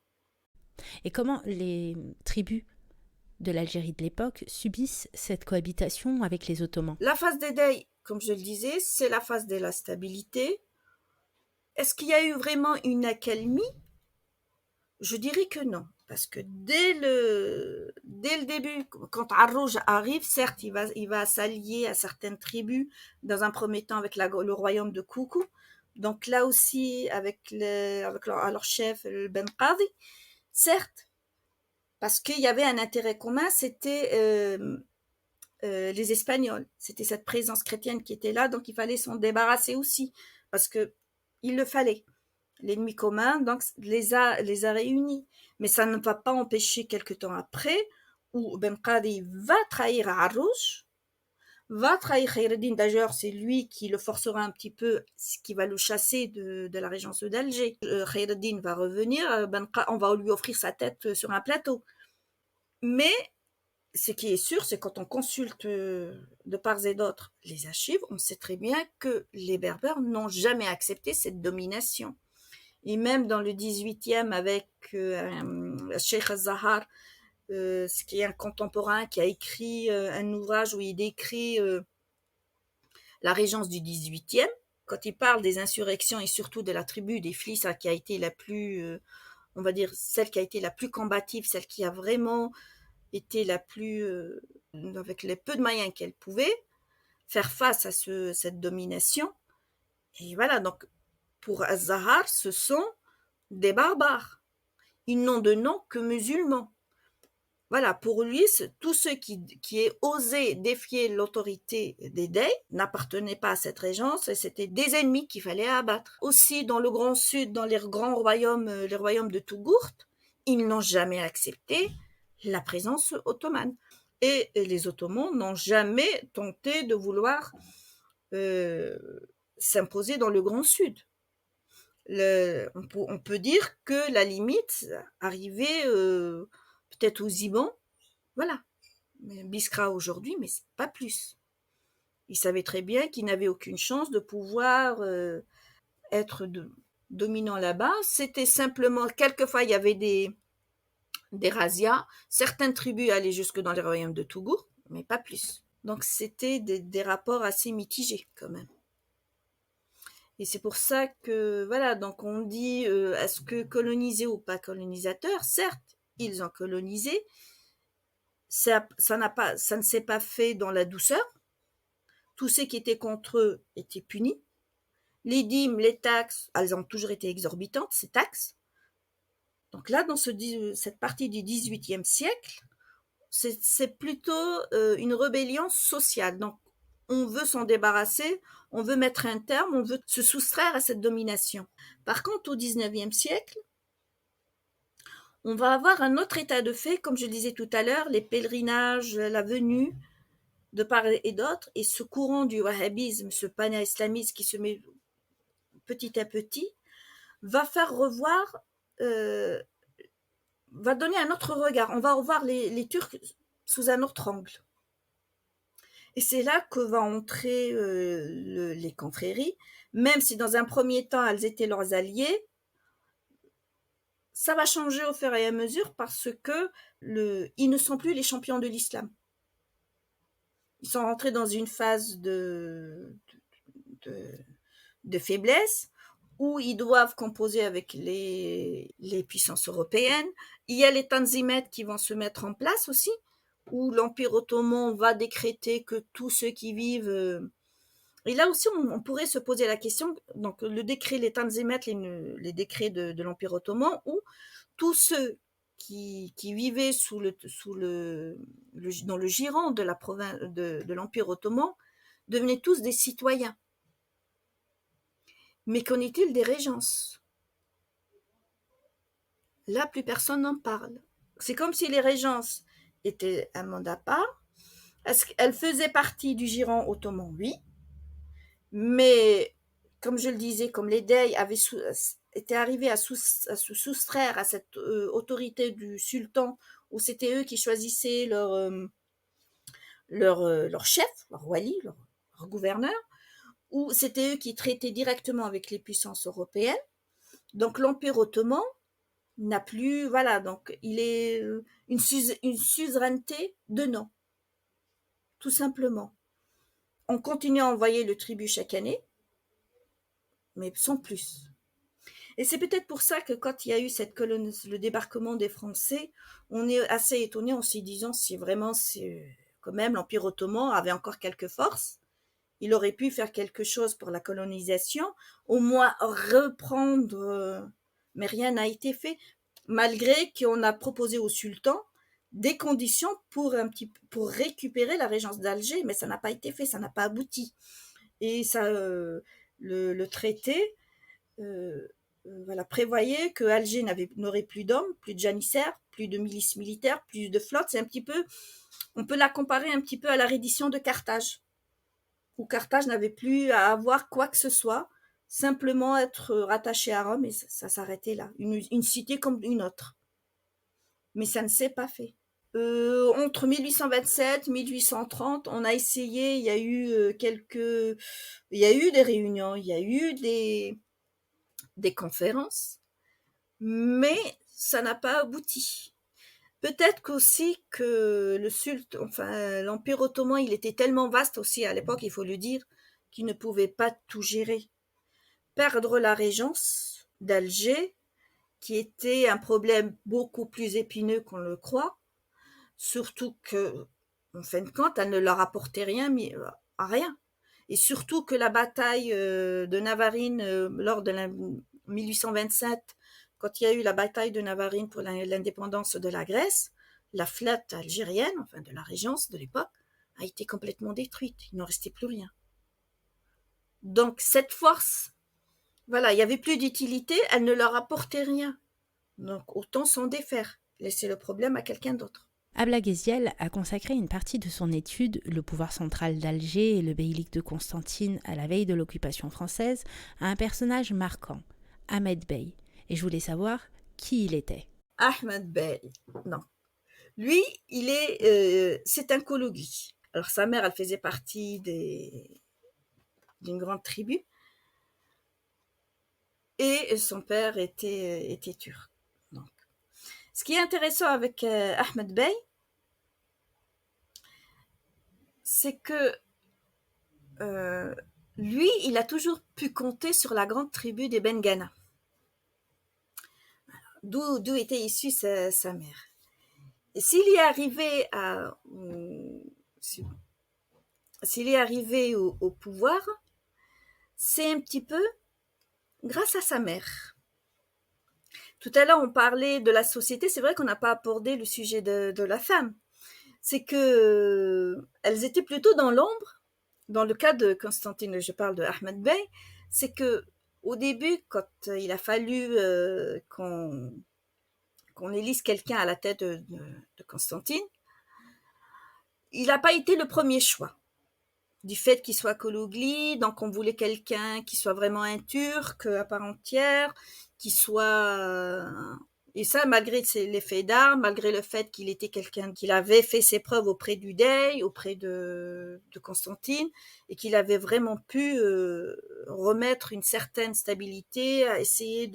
Et comment les tribus de l'Algérie de l'époque subissent cette cohabitation avec les Ottomans? La phase des Dey, comme je le disais, c'est la phase de la stabilité. Est-ce qu'il y a eu vraiment une accalmie? Je dirais que non, parce que dès le début, quand Arrouj arrive, certes, il va s'allier à certaines tribus, dans un premier temps avec le royaume de Koukou, donc là aussi avec leur chef, le Ben Qadi, certes, parce qu'il y avait un intérêt commun, c'était les Espagnols. C'était cette présence chrétienne qui était là, donc il fallait s'en débarrasser aussi, parce que il le fallait. L'ennemi commun donc les a réunis. Mais ça ne va pas empêcher quelque temps après, où Ben Qadi va trahir Arrouj, va trahir Khaireddin. D'ailleurs, c'est lui qui le forcera un petit peu, ce qui va le chasser de la régence d'Alger. Khaireddin va revenir, on va lui offrir sa tête sur un plateau. Mais ce qui est sûr, c'est quand on consulte de part et d'autre les archives, on sait très bien que les Berbères n'ont jamais accepté cette domination. Et même dans le 18e, avec Cheikh al-Zahar, ce qui est un contemporain qui a écrit un ouvrage où il décrit la régence du 18e, quand il parle des insurrections et surtout de la tribu des Flissa qui a été la plus, on va dire, celle qui a été la plus combative, celle qui a vraiment était la plus, avec les peu de moyens qu'elle pouvait, faire face à cette domination. Et voilà, donc pour Az-Zahar, ce sont des barbares. Ils n'ont de nom que musulmans. Voilà, pour lui, tous ceux qui aient osé défier l'autorité des Dey n'appartenaient pas à cette régence et c'était des ennemis qu'il fallait abattre. Aussi, dans le Grand Sud, dans les grands royaumes, les royaumes de Tougourt, ils n'ont jamais accepté la présence ottomane. Et les Ottomans n'ont jamais tenté de vouloir s'imposer dans le Grand Sud. On peut dire que la limite arrivait peut-être aux Iban, voilà. Biskra aujourd'hui, mais pas plus. Il savait très bien qu'il n'avait aucune chance de pouvoir être dominant là-bas. C'était simplement, quelquefois, il y avait des razzias. Certaines tribus allaient jusque dans les royaumes de Tougour, mais pas plus. Donc c'était des rapports assez mitigés quand même. Et c'est pour ça que, voilà, donc on dit, est-ce que colonisés ou pas colonisateurs, certes, ils ont colonisé, ça ne s'est pas fait dans la douceur. Tous ceux qui étaient contre eux étaient punis. Les dîmes, les taxes, elles ont toujours été exorbitantes, ces taxes. Donc là, dans cette partie du XVIIIe siècle, c'est plutôt une rébellion sociale. Donc, on veut s'en débarrasser, on veut mettre un terme, on veut se soustraire à cette domination. Par contre, au XIXe siècle, on va avoir un autre état de fait, comme je disais tout à l'heure, les pèlerinages, la venue de part et d'autre, et ce courant du wahhabisme, ce pana-islamisme qui se met petit à petit, va faire revoir, va donner un autre regard. On va revoir les Turcs sous un autre angle. Et c'est là que va entrer les confréries, même si dans un premier temps elles étaient leurs alliés, ça va changer au fur et à mesure parce que ils ne sont plus les champions de l'islam. Ils sont rentrés dans une phase de faiblesse où ils doivent composer avec les puissances européennes. Il y a les tanzimat qui vont se mettre en place aussi, où l'Empire ottoman va décréter que tous ceux qui vivent... Et là aussi, on pourrait se poser la question, donc le décret, les tanzimat, les décrets de l'Empire ottoman, où tous ceux qui vivaient dans le giron de la province de l'Empire ottoman devenaient tous des citoyens. Mais qu'en est-il des régences? Là, plus personne n'en parle. C'est comme si les régences étaient un monde à part. Est-ce qu'elles faisaient partie du giron ottoman? Oui. Mais, comme je le disais, comme les Dey étaient arrivés à se soustraire à cette autorité du sultan, où c'était eux qui choisissaient leur chef, leur wali, leur gouverneur, où c'était eux qui traitaient directement avec les puissances européennes. Donc l'Empire ottoman n'a plus, voilà, donc il est une suzeraineté de nom, tout simplement. On continue à envoyer le tribut chaque année, mais sans plus. Et c'est peut-être pour ça que quand il y a eu le débarquement des Français, on est assez étonné en se disant si vraiment quand même l'Empire ottoman avait encore quelques forces. Il aurait pu faire quelque chose pour la colonisation, au moins reprendre, mais rien n'a été fait, malgré qu'on a proposé au sultan des conditions pour récupérer la régence d'Alger, mais ça n'a pas été fait, ça n'a pas abouti. Et ça, le traité voilà, prévoyait que Alger n'aurait plus d'hommes, plus de janissaires, plus de milices militaires, plus de flottes. C'est un petit peu, on peut la comparer un petit peu à la reddition de Carthage, où Carthage n'avait plus à avoir quoi que ce soit, simplement être rattaché à Rome et ça s'arrêtait là. Une cité comme une autre. Mais ça ne s'est pas fait. Entre 1827 et 1830, on a essayé, il y a eu des réunions, il y a eu des conférences, mais ça n'a pas abouti. Peut-être qu'aussi que l'Empire ottoman, il était tellement vaste aussi à l'époque, il faut le dire, qu'il ne pouvait pas tout gérer. Perdre la régence d'Alger, qui était un problème beaucoup plus épineux qu'on le croit, surtout que, en fin de compte, elle ne leur apportait rien, mais rien. Et surtout que la bataille de Navarine lors de 1827, quand il y a eu la bataille de Navarine pour l'indépendance de la Grèce, la flotte algérienne, enfin de la régence de l'époque, a été complètement détruite. Il n'en restait plus rien. Donc cette force, voilà, il n'y avait plus d'utilité, elle ne leur apportait rien. Donc autant s'en défaire, laisser le problème à quelqu'un d'autre. Abla Gheziel a consacré une partie de son étude, le pouvoir central d'Alger et le beylik de Constantine à la veille de l'occupation française, à un personnage marquant, Ahmed Bey. Et je voulais savoir qui il était. Ahmed Bey, non. Lui, c'est un Koulougli. Alors sa mère, elle faisait partie d'une grande tribu. Et son père était turc. Donc, ce qui est intéressant avec Ahmed Bey, c'est que lui, il a toujours pu compter sur la grande tribu des Bengana, d'où était issue sa mère. Et s'il est arrivé au pouvoir, c'est un petit peu grâce à sa mère. Tout à l'heure, on parlait de la société. C'est vrai qu'on n'a pas abordé le sujet de la femme. C'est que elles étaient plutôt dans l'ombre. Dans le cas de Constantine, je parle de Ahmed Bey, c'est que au début, quand il a fallu qu'on élise quelqu'un à la tête de Constantine, il n'a pas été le premier choix. Du fait qu'il soit Koulougli, donc on voulait quelqu'un qui soit vraiment un Turc à part entière, qui soit et ça malgré les faits d'armes, malgré le fait qu'il était quelqu'un qu'il avait fait ses preuves auprès du Dey, auprès de Constantine, et qu'il avait vraiment pu remettre une certaine stabilité, à essayer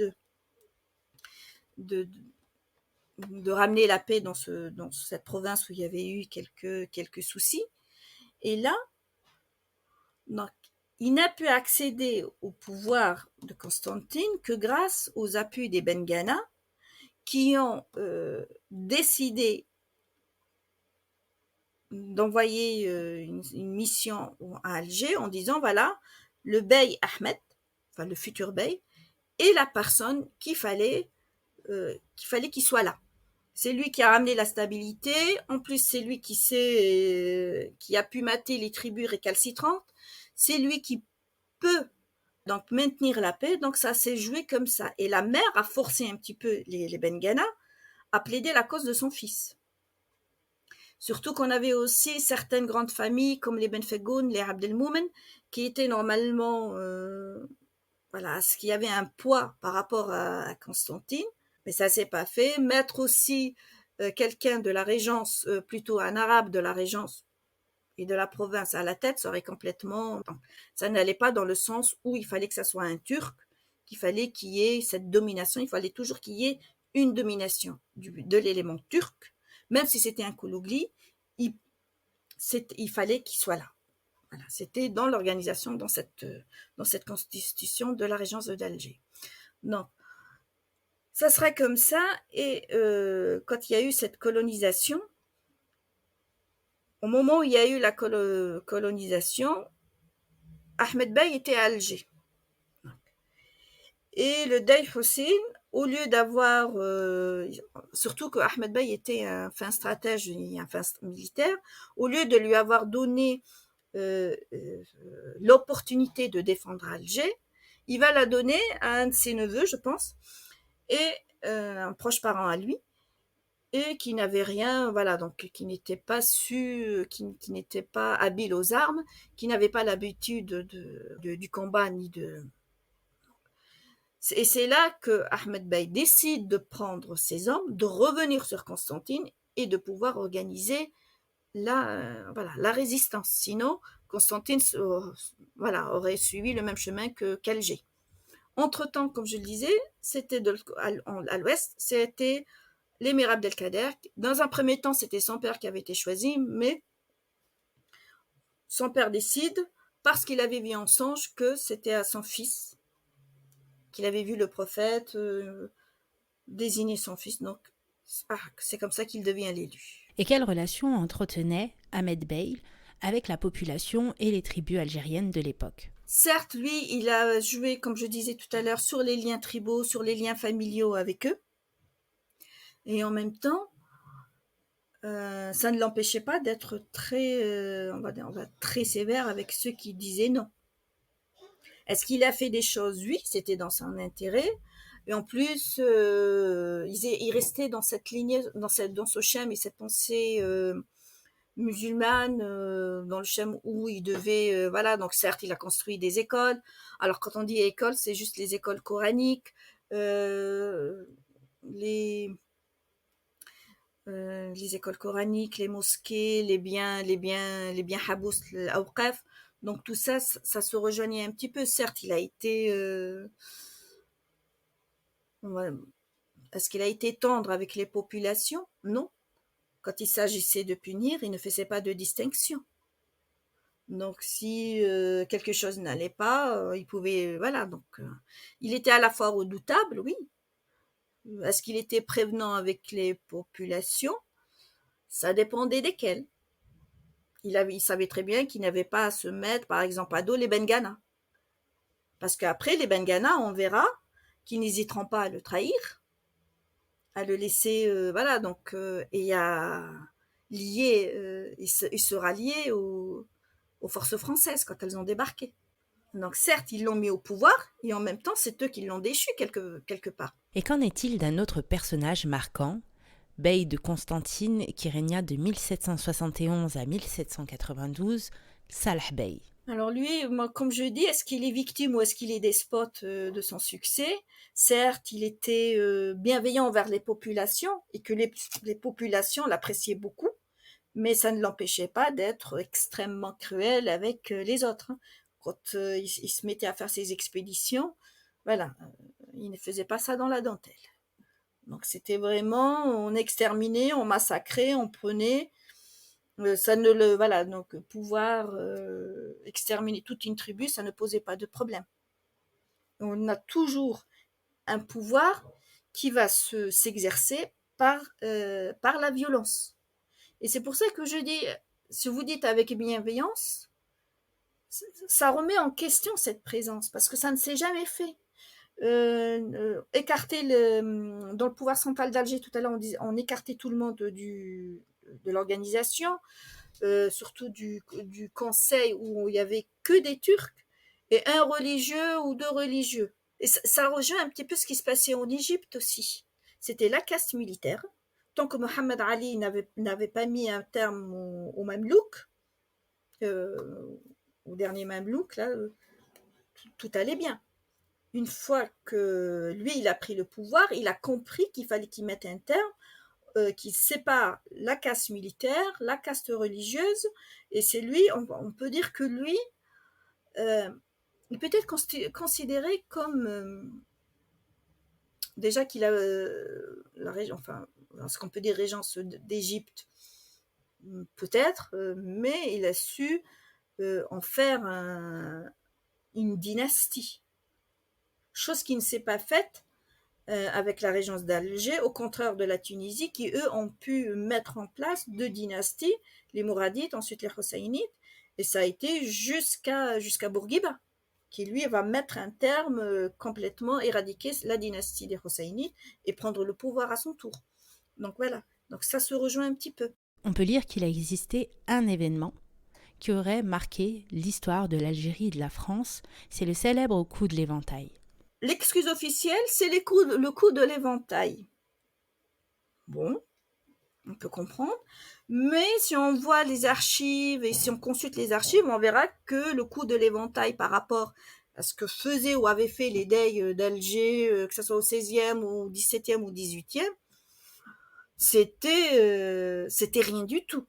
de ramener la paix dans cette province où il y avait eu quelques soucis. Et là, donc, il n'a pu accéder au pouvoir de Constantine que grâce aux appuis des Bengana qui ont décidé d'envoyer une mission à Alger en disant voilà, le bey Ahmed, enfin le futur bey, est la personne qu'il fallait qu'il soit là. C'est lui qui a ramené la stabilité, en plus c'est lui qui a pu mater les tribus récalcitrantes, c'est lui qui peut donc maintenir la paix, donc ça s'est joué comme ça. Et la mère a forcé un petit peu les Bengana à plaider la cause de son fils. Surtout qu'on avait aussi certaines grandes familles comme les Benfegoun, les Abdelmoumen, qui étaient normalement, voilà, ce qui avait un poids par rapport à Constantine, mais ça s'est pas fait. Mettre aussi quelqu'un de la régence, plutôt un arabe de la régence et de la province à la tête, ça aurait complètement, ça n'allait pas dans le sens où il fallait que ça soit un Turc, qu'il fallait qu'il y ait cette domination, il fallait toujours qu'il y ait une domination de l'élément turc, même si c'était un Koulougli, il fallait qu'il soit là. Voilà, c'était dans l'organisation, dans cette constitution de la régence d'Alger. Donc, ça serait comme ça, et quand il y a eu cette colonisation, au moment où il y a eu la colonisation, Ahmed Bey était à Alger. Et le Dey Hussein, au lieu d'avoir, surtout que Ahmed Bey était un fin stratège et un fin militaire, au lieu de lui avoir donné l'opportunité de défendre Alger, il va la donner à un de ses neveux, je pense, et un proche parent à lui, et qui n'avait rien, voilà, donc qui n'était pas qui n'était pas habile aux armes, qui n'avait pas l'habitude du combat ni de. Et c'est là que Ahmed Bey décide de prendre ses hommes, de revenir sur Constantine et de pouvoir organiser la résistance. Sinon, Constantine aurait suivi le même chemin qu'Alger. Entre-temps, comme je le disais, c'était à l'ouest, c'était l'émir Abdelkader. Dans un premier temps, c'était son père qui avait été choisi, mais son père décide, parce qu'il avait vu en songe que c'était à son fils, qu'il avait vu le prophète désigner son fils. Donc, c'est comme ça qu'il devient l'élu. Et quelle relation entretenait Ahmed Bey avec la population et les tribus algériennes de l'époque? Certes, lui, il a joué, comme je disais tout à l'heure, sur les liens tribaux, sur les liens familiaux avec eux. Et en même temps, ça ne l'empêchait pas d'être très, on va très sévère avec ceux qui disaient non. Est-ce qu'il a fait des choses? Oui, c'était dans son intérêt. Et en plus, il restait dans cette lignée, dans ce schème et cette pensée musulmane, dans le schème où il devait, voilà, donc certes, il a construit des écoles. Alors, quand on dit école, c'est juste les écoles coraniques, les, les écoles coraniques, les mosquées, les biens habous, les awqaf. Donc tout ça, ça se rejoignait un petit peu. Certes, il a été, est-ce qu'il a été tendre avec les populations? Non. Quand il s'agissait de punir, il ne faisait pas de distinction. Donc si quelque chose n'allait pas, il pouvait, voilà. Donc il était à la fois redoutable, oui. Est-ce qu'il était prévenant avec les populations? Ça dépendait desquelles. Il savait très bien qu'il n'avait pas à se mettre, par exemple, à dos les Bengana. Parce qu'après, les Bengana, on verra qu'ils n'hésiteront pas à le trahir, à le laisser, voilà, donc, et à lier, il sera lié aux forces françaises quand elles ont débarqué. Donc certes, ils l'ont mis au pouvoir, et en même temps, c'est eux qui l'ont déchu quelque part. Et qu'en est-il d'un autre personnage marquant, Bey de Constantine, qui régna de 1771 à 1792, Salah Bey? Alors lui, moi, comme je dis, est-ce qu'il est victime ou est-ce qu'il est despote de son succès? Certes, il était bienveillant envers les populations et que les populations l'appréciaient beaucoup, mais ça ne l'empêchait pas d'être extrêmement cruel avec les autres, hein. Quand il se mettait à faire ses expéditions, voilà, il ne faisait pas ça dans la dentelle. Donc c'était vraiment, on exterminait, on massacrait, on prenait. Ça ne le Voilà, donc pouvoir exterminer toute une tribu, ça ne posait pas de problème. On a toujours un pouvoir qui va s'exercer par la violence. Et c'est pour ça que je dis, si vous dites avec bienveillance, ça remet en question cette présence, parce que ça ne s'est jamais fait. Écarter dans le pouvoir central d'Alger, tout à l'heure, on écartait tout le monde de l'organisation, surtout du conseil où il n'y avait que des Turcs et un religieux ou deux religieux. Et ça rejoint un petit peu ce qui se passait en Égypte aussi. C'était la caste militaire. Tant que Mohamed Ali n'avait pas mis un terme au Mamelouk, au dernier Mamelouk, là, tout allait bien. Une fois que lui, il a pris le pouvoir, il a compris qu'il fallait qu'il mette un terme qui sépare la caste militaire, la caste religieuse, et c'est lui, on peut dire que lui, il peut être considéré comme, déjà qu'il a la région, enfin, ce qu'on peut dire régence d'Égypte, peut-être, mais il a su en faire une dynastie, chose qui ne s'est pas faite avec la régence d'Alger, au contraire de la Tunisie, qui eux ont pu mettre en place deux dynasties, les Mouradites, ensuite les Husseinites, et ça a été jusqu'à Bourguiba, qui lui va mettre un terme, complètement éradiquer la dynastie des Husseinites et prendre le pouvoir à son tour. Donc voilà, donc ça se rejoint un petit peu. On peut lire qu'il a existé un événement qui aurait marqué l'histoire de l'Algérie et de la France, c'est le célèbre coup de l'éventail. L'excuse officielle, c'est le coup de l'éventail. Bon, on peut comprendre. Mais si on voit les archives et si on consulte les archives, on verra que le coup de l'éventail par rapport à ce que faisaient ou avaient fait les Dey d'Alger, que ce soit au 16e ou 17e ou 18e, c'était rien du tout.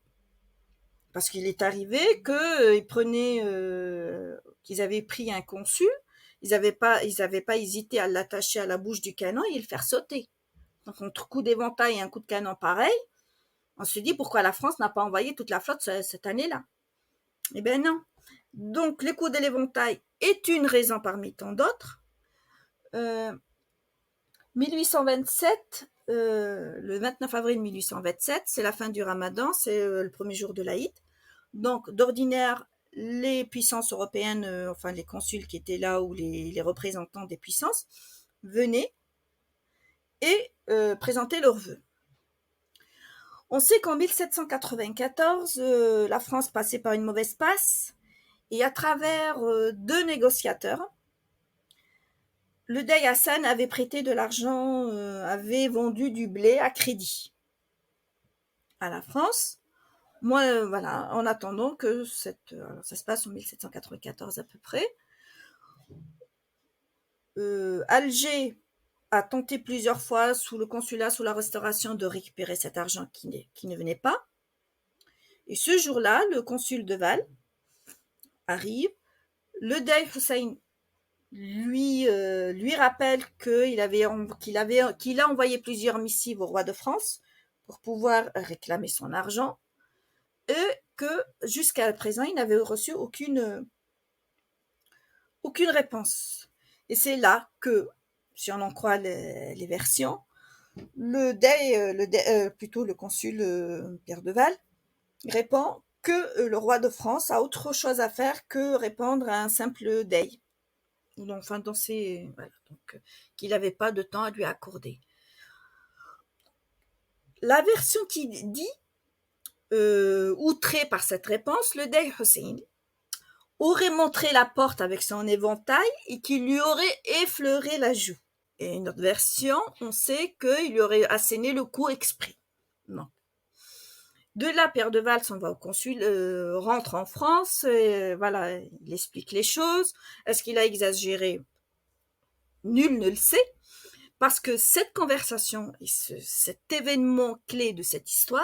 Parce qu'il est arrivé qu'ils avaient pris un consul, ils n'avaient pas hésité à l'attacher à la bouche du canon et le faire sauter. Donc entre coup d'éventail et un coup de canon pareil, on se dit pourquoi la France n'a pas envoyé toute la flotte cette année-là. Eh bien non. Donc les coups de l'éventail est une raison parmi tant d'autres. 1827, le 29 avril 1827, c'est la fin du Ramadan, c'est le premier jour de l'Aïd. Donc d'ordinaire, les puissances européennes, enfin les consuls qui étaient là ou les représentants des puissances, venaient et présentaient leurs vœux. On sait qu'en 1794, la France passait par une mauvaise passe et à travers deux négociateurs, le Dey Hassan avait prêté de l'argent, avait vendu du blé à crédit à la France. Moi, voilà, en attendant que ça se passe en 1794 à peu près. Alger a tenté plusieurs fois sous le consulat, sous la Restauration, de récupérer cet argent qui ne venait pas. Et ce jour-là, le consul de Val arrive. Le Dey Hussein lui rappelle qu'il a envoyé plusieurs missives au roi de France pour pouvoir réclamer son argent et que jusqu'à présent, il n'avait reçu aucune réponse. Et c'est là que, si on en croit les versions, plutôt le consul Pierre de Val répond que le roi de France a autre chose à faire que répondre à un simple Dey. Enfin, voilà, donc, qu'il n'avait pas de temps à lui accorder. La version qui dit, outré par cette réponse, le Dey Hussein aurait montré la porte avec son éventail et qu'il lui aurait effleuré la joue. Et une autre version, on sait qu'il lui aurait asséné le coup exprès. Non. De là, Pierre de Val s'en va au consul, rentre en France, et voilà, il explique les choses. Est-ce qu'il a exagéré? Nul ne le sait, parce que cette conversation et cet événement clé de cette histoire,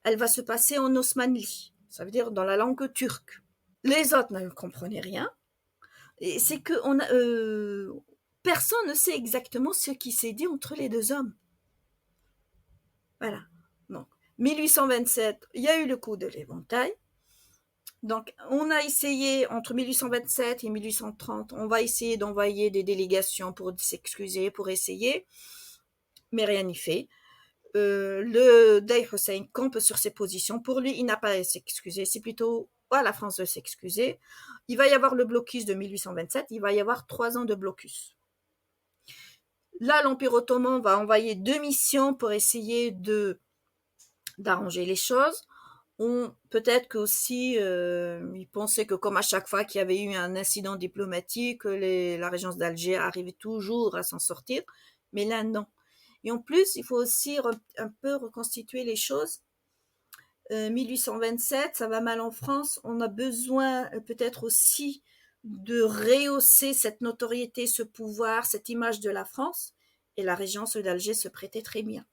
elle va se passer en Osmanli, ça veut dire dans la langue turque. Les autres ne comprenaient rien, et c'est que personne ne sait exactement ce qui s'est dit entre les deux hommes. Voilà. Donc, 1827, il y a eu le coup de l'éventail. Donc, on a essayé, entre 1827 et 1830, on va essayer d'envoyer des délégations pour s'excuser, pour essayer, mais rien n'y fait. Le Dey Hussein campe sur ses positions. Pour lui, il n'a pas à s'excuser, c'est plutôt à la France de s'excuser. Il va y avoir le blocus de 1827, il va y avoir 3 ans de blocus. Là, l'Empire ottoman va envoyer 2 missions pour essayer d'arranger les choses. Peut-être qu'aussi, ils pensaient que comme à chaque fois qu'il y avait eu un incident diplomatique, la régence d'Alger arrivait toujours à s'en sortir, mais là, non. Et en plus, il faut aussi un peu reconstituer les choses. 1827, ça va mal en France, on a besoin peut-être aussi de rehausser cette notoriété, ce pouvoir, cette image de la France, et la régence d'Alger se prêtait très bien.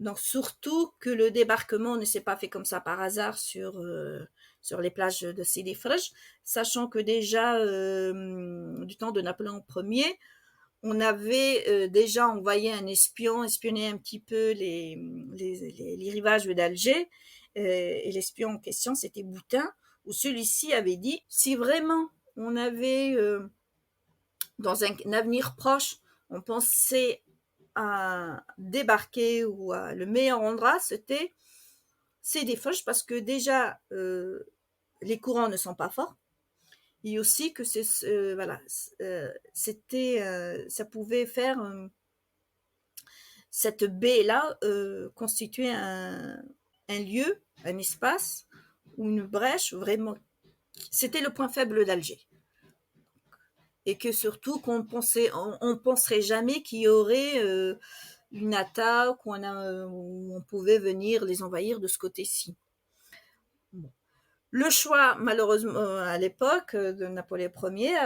Donc surtout que le débarquement ne s'est pas fait comme ça par hasard sur les plages de Sidi Frej, sachant que déjà du temps de Napoléon Ier, on avait déjà envoyé un espion, espionner un petit peu les rivages d'Alger, et l'espion en question c'était Boutin, où celui-ci avait dit si vraiment on avait dans un avenir proche, on pensait à débarquer ou à le meilleur endroit, c'était Sidi Frej, parce que déjà les courants ne sont pas forts, et aussi que c'était ça pouvait faire cette baie là constituer un lieu, un espace ou une brèche vraiment, c'était le point faible d'Alger, et que surtout qu'on penserait jamais qu'il y aurait une attaque où on pouvait venir les envahir de ce côté-ci. Bon. Le choix, malheureusement, à l'époque de Napoléon Ier,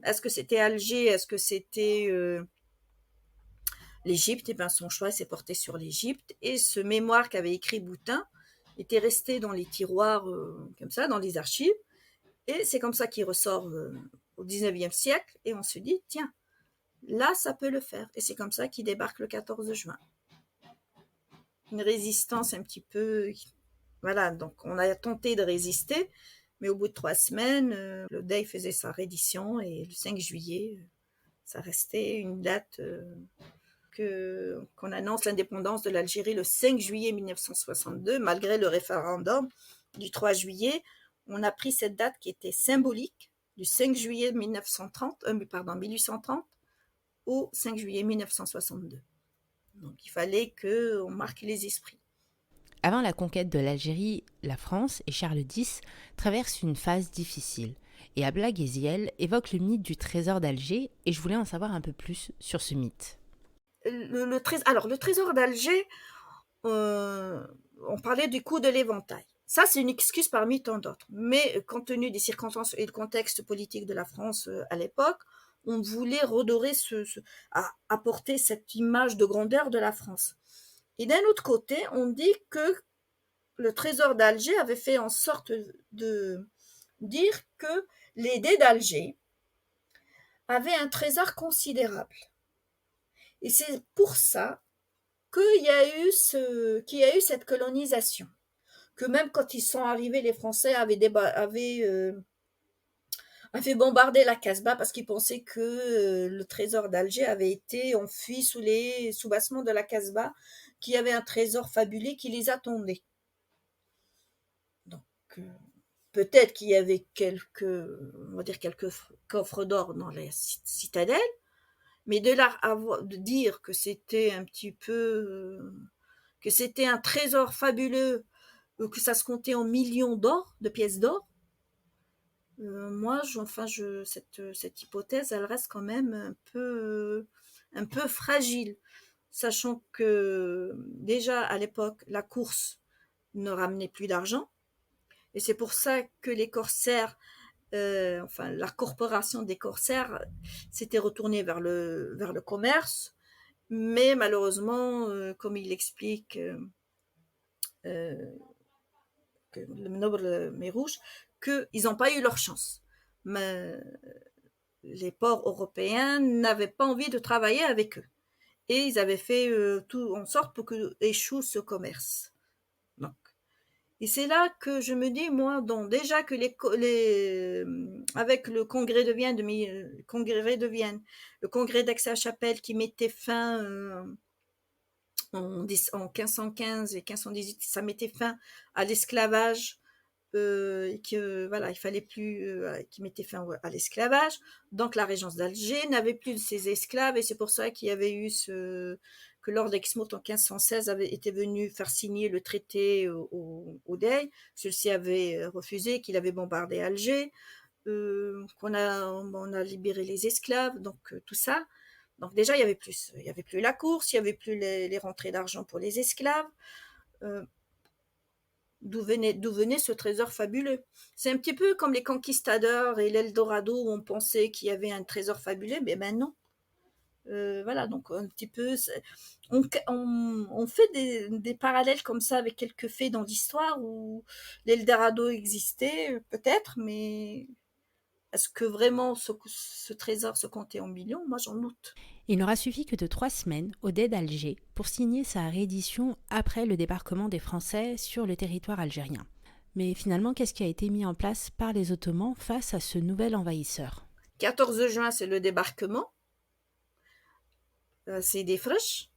est-ce que c'était Alger, est-ce que c'était l'Égypte? Et bien son choix s'est porté sur l'Égypte, et ce mémoire qu'avait écrit Boutin était resté dans les tiroirs, comme ça, dans les archives, et c'est comme ça qu'il ressort au 19e siècle, et on se dit, tiens, là, ça peut le faire. Et c'est comme ça qu'il débarque le 14 juin. Une résistance un petit peu... Voilà, donc on a tenté de résister, mais au bout de 3 semaines, le Dey faisait sa reddition, et le 5 juillet, ça restait une date qu'on annonce l'indépendance de l'Algérie le 5 juillet 1962, malgré le référendum du 3 juillet. On a pris cette date qui était symbolique, du 5 juillet 1830 au 5 juillet 1962. Donc il fallait qu'on marque les esprits. Avant la conquête de l'Algérie, la France et Charles X traversent une phase difficile. Et Abla Gheziel évoque le mythe du trésor d'Alger et je voulais en savoir un peu plus sur ce mythe. Alors, le trésor d'Alger, on parlait du coup de l'éventail. Ça, c'est une excuse parmi tant d'autres. Mais compte tenu des circonstances et du contexte politique de la France à l'époque, on voulait redorer apporter cette image de grandeur de la France. Et d'un autre côté, on dit que le trésor d'Alger avait fait en sorte de dire que les dés d'Alger avaient un trésor considérable. Et c'est pour ça qu'il y a eu cette colonisation. Que même quand ils sont arrivés, les Français avaient bombardé la Casbah parce qu'ils pensaient que le trésor d'Alger avait été enfui sous les soubassements de la Casbah, qu'il y avait un trésor fabuleux qui les attendait. Donc, peut-être qu'il y avait on va dire quelques coffres d'or dans les citadelles, mais de dire que c'était un petit peu, que c'était un trésor fabuleux, que ça se comptait en millions d'or, de pièces d'or, moi, cette hypothèse, elle reste quand même un peu fragile, sachant que déjà à l'époque, la course ne ramenait plus d'argent, et c'est pour ça que les corsaires, la corporation des corsaires s'était retournée vers le commerce, mais malheureusement, comme il explique euh, que le noble Mérouche, qu'ils n'ont pas eu leur chance. Mais les ports européens n'avaient pas envie de travailler avec eux. Et ils avaient fait tout en sorte pour que échoue ce commerce. Donc, et c'est là que je me dis, moi, donc, déjà que avec le congrès de Vienne, le congrès d'Aix-la-Chapelle qui mettait fin en 1515 et 1518, ça mettait fin à l'esclavage, et que voilà, il fallait plus, qui mettait fin à l'esclavage. Donc la régence d'Alger n'avait plus de ses esclaves et c'est pour ça qu'il y avait eu que Lord Exmouth en 1516 avait été venu faire signer le traité au Dey. Celui-ci avait refusé, qu'il avait bombardé Alger, on a libéré les esclaves, donc tout ça. Donc déjà il y avait plus la course, il y avait plus les rentrées d'argent pour les esclaves. Euh, d'où venait ce trésor fabuleux. C'est un petit peu comme les conquistadors et l'Eldorado où on pensait qu'il y avait un trésor fabuleux, mais ben non. Voilà, donc un petit peu, on fait des parallèles comme ça avec quelques faits dans l'histoire où l'Eldorado existait, peut-être, mais est-ce que vraiment ce trésor se comptait en millions? Moi, j'en doute. Il n'aura suffi que de 3 semaines au dé d'Alger pour signer sa réédition après le débarquement des Français sur le territoire algérien. Mais finalement, qu'est-ce qui a été mis en place par les Ottomans face à ce nouvel envahisseur? 14 juin, c'est le débarquement. C'est des fraîches.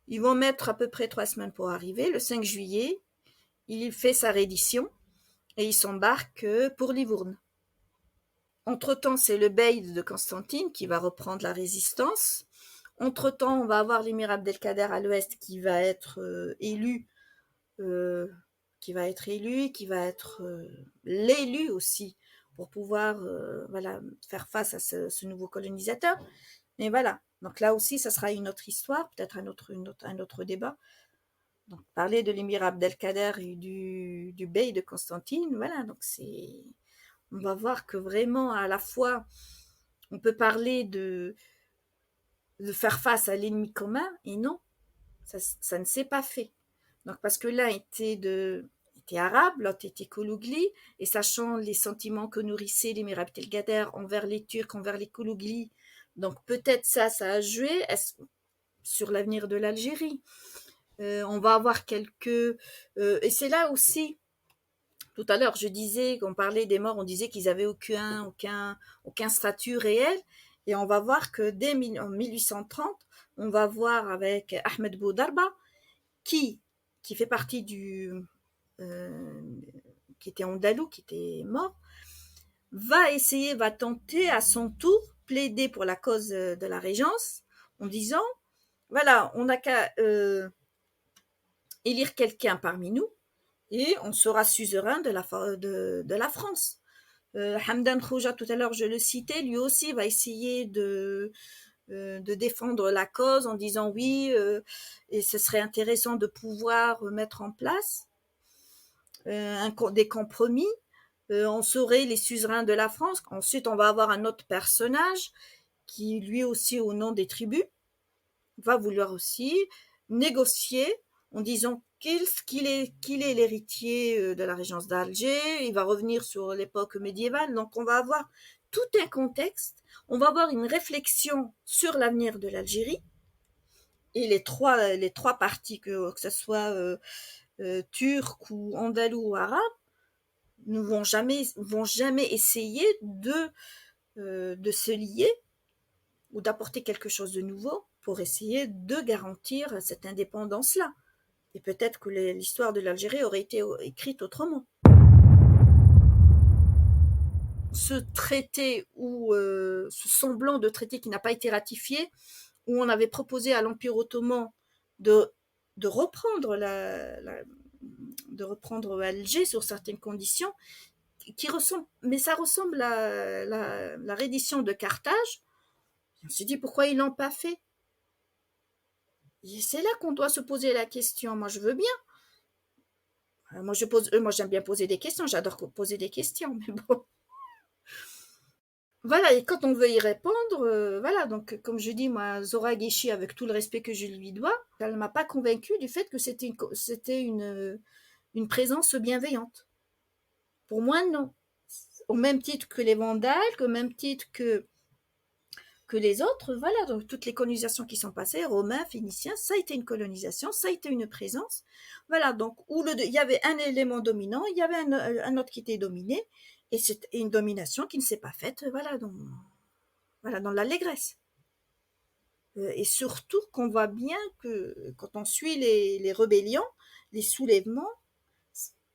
Ils vont mettre à peu près 3 semaines pour arriver. Le 5 juillet, il fait sa reddition et il s'embarque pour Livourne. Entre-temps, c'est le bey de Constantine qui va reprendre la résistance. Entre-temps, on va avoir l'émir Abdelkader à l'ouest qui va être élu, qui va être l'élu aussi pour pouvoir voilà, faire face à ce nouveau colonisateur. Mais voilà, donc là aussi, ça sera une autre histoire, peut-être un autre débat. Donc, parler de l'émir Abdelkader et du bey de Constantine, voilà, donc on va voir que vraiment, à la fois, on peut parler de faire face à l'ennemi commun, et non, ça ne s'est pas fait. Donc, parce que l'un était arabe, l'autre était Koulougli, et sachant les sentiments que nourrissait l'émir Abdelkader envers les Turcs, envers les Koulougli, donc peut-être ça a joué sur l'avenir de l'Algérie. On va avoir et c'est là aussi, tout à l'heure, je disais qu'on parlait des morts, on disait qu'ils avaient aucun statut réel, et on va voir que en 1830, on va voir avec Ahmed Boudarba, qui fait partie qui était andalou, qui était mort, va tenter à son tour plaider pour la cause de la régence en disant Voilà, on n'a qu'à élire quelqu'un parmi nous et on sera suzerain de la France. Hamdan Khoja, tout à l'heure, je le citais, lui aussi va essayer de défendre la cause en disant oui, et ce serait intéressant de pouvoir mettre en place des compromis. On serait les suzerains de la France. Ensuite, on va avoir un autre personnage qui, lui aussi, au nom des tribus, va vouloir aussi négocier en disant qu'il est l'héritier de la régence d'Alger. Il va revenir sur l'époque médiévale. Donc, on va avoir tout un contexte. On va avoir une réflexion sur l'avenir de l'Algérie. Et les trois parties, que ce soit turc ou andalou ou arabe, ne vont jamais essayer de se lier ou d'apporter quelque chose de nouveau pour essayer de garantir cette indépendance-là. Et peut-être que l'histoire de l'Algérie aurait été écrite autrement. Ce traité ou ce semblant de traité qui n'a pas été ratifié, où on avait proposé à l'Empire ottoman de reprendre de reprendre Alger sur certaines conditions, mais ça ressemble à la reddition de Carthage. On s'est dit pourquoi ils l'ont pas fait. Et c'est là qu'on doit se poser la question. Moi, je veux bien. Moi, j'aime bien poser des questions. J'adore poser des questions, mais bon. Voilà, et quand on veut y répondre, voilà, donc comme je dis, moi, Zora Guichi, avec tout le respect que je lui dois, elle ne m'a pas convaincue du fait que c'était une présence bienveillante. Pour moi, non. Au même titre que les Vandales, au même titre que les autres, voilà, donc toutes les colonisations qui sont passées, Romains, Phéniciens, ça a été une colonisation, ça a été une présence. Voilà, donc il y avait un élément dominant, il y avait un autre qui était dominé, et c'est une domination qui ne s'est pas faite, voilà, dans l'allégresse. Et surtout qu'on voit bien que quand on suit les rébellions, les soulèvements,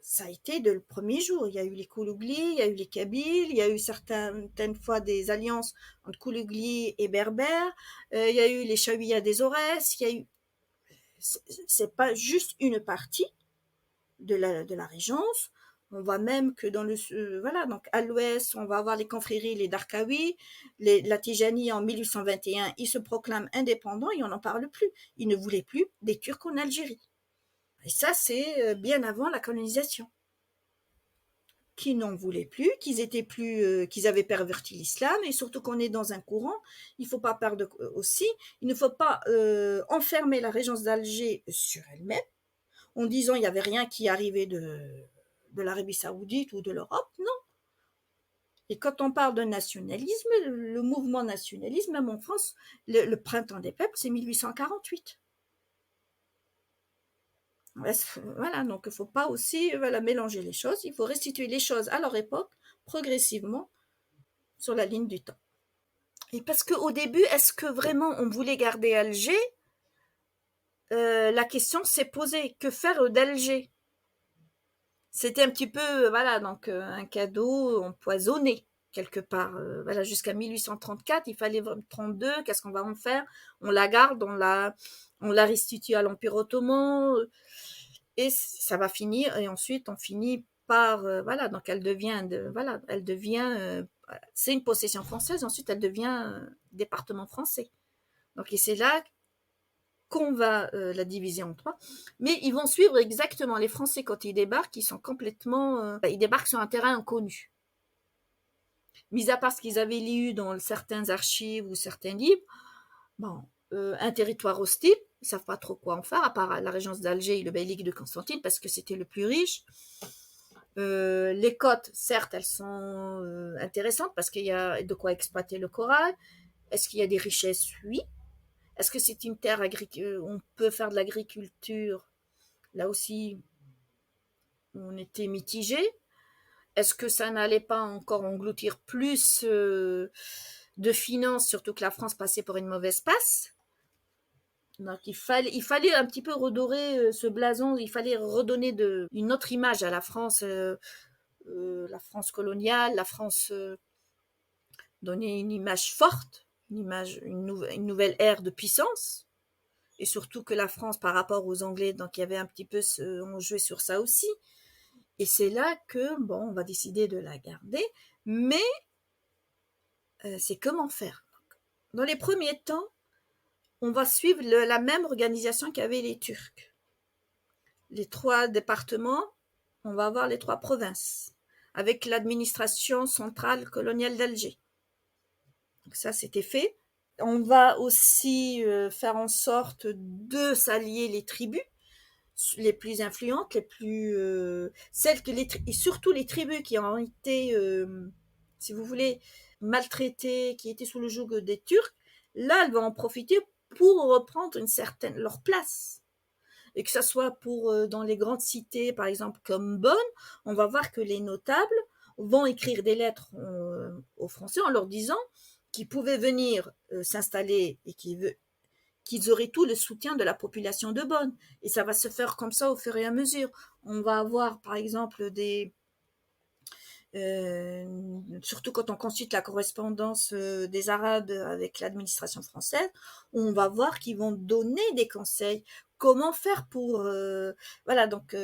ça a été de le premier jour. Il y a eu les Koulougli, il y a eu les Kabyles, il y a eu certaines fois des alliances entre Koulougli et Berbères, il y a eu les Chaouïas des Aurès, il y a eu... C'est pas juste une partie de la régence. On voit même que voilà, donc à l'ouest, on va avoir les confréries, les Darkawi, la Tijani en 1821, ils se proclament indépendants et on n'en parle plus. Ils ne voulaient plus des Turcs en Algérie. Et ça, c'est bien avant la colonisation. Qui n'en voulaient plus, qu'ils avaient perverti l'islam, et surtout qu'on est dans un courant, il ne faut pas perdre aussi, il ne faut pas enfermer la régence d'Alger sur elle-même, en disant il n'y avait rien qui arrivait de l'Arabie Saoudite ou de l'Europe, non. Et quand on parle de nationalisme, le mouvement nationalisme, même en France, le printemps des peuples, c'est 1848. Voilà, donc il ne faut pas aussi mélanger les choses, il faut restituer les choses à leur époque, progressivement, sur la ligne du temps. Et parce qu'au début, est-ce que vraiment on voulait garder Alger? La question s'est posée, que faire d'Alger? C'était un petit peu, voilà, donc un cadeau empoisonné, quelque part. Voilà, jusqu'à 1834, il fallait 32, qu'est-ce qu'on va en faire? On la garde, on la restitue à l'Empire ottoman, et ça va finir, et ensuite on finit par, voilà, donc elle devient, c'est une possession française, ensuite elle devient département français. Donc et c'est là qu'on va la diviser en trois. Mais ils vont suivre exactement les Français quand ils débarquent, ils sont complètement, ils débarquent sur un terrain inconnu. Mis à part ce qu'ils avaient lu dans certains archives ou certains livres, bon, un territoire hostile, ils ne savent pas trop quoi en faire, à part la régence d'Alger et le baillique de Constantine, parce que c'était le plus riche. Les côtes, certes, elles sont intéressantes parce qu'il y a de quoi exploiter le corail. Est-ce qu'il y a des richesses? Oui. Est-ce que c'est une terre où on peut faire de l'agriculture? Là aussi, on était mitigé. Est-ce que ça n'allait pas encore engloutir plus de finances, surtout que la France passait pour une mauvaise passe? Donc il fallait un petit peu redorer ce blason, il fallait redonner une autre image à la France coloniale, la France, donner une image forte, une nouvelle ère de puissance. et surtout que la France par rapport aux Anglais, donc il y avait un petit peu, on jouait sur ça aussi. Et c'est là que, bon, on va décider de la garder, mais c'est comment faire. Dans les premiers temps, on va suivre la même organisation qu'avaient les Turcs. Les 3 départements, on va avoir les 3 provinces, avec l'administration centrale coloniale d'Alger. Donc ça, c'était fait. On va aussi faire en sorte de s'allier les tribus les plus influentes, les plus celles que et surtout les tribus qui ont été, si vous voulez, maltraitées, qui étaient sous le joug des Turcs. Là, elles vont en profiter pour reprendre une certaine leur place. Et que ça soit pour dans les grandes cités, par exemple comme Bonn, on va voir que les notables vont écrire des lettres aux Français en leur disant qu'ils pouvaient venir s'installer et qu'ils auraient tout le soutien de la population de Bonn. Et ça va se faire comme ça au fur et à mesure. On va avoir, par exemple, surtout quand on consulte la correspondance des Arabes avec l'administration française, on va voir qu'ils vont donner des conseils. Comment faire pour, voilà, donc,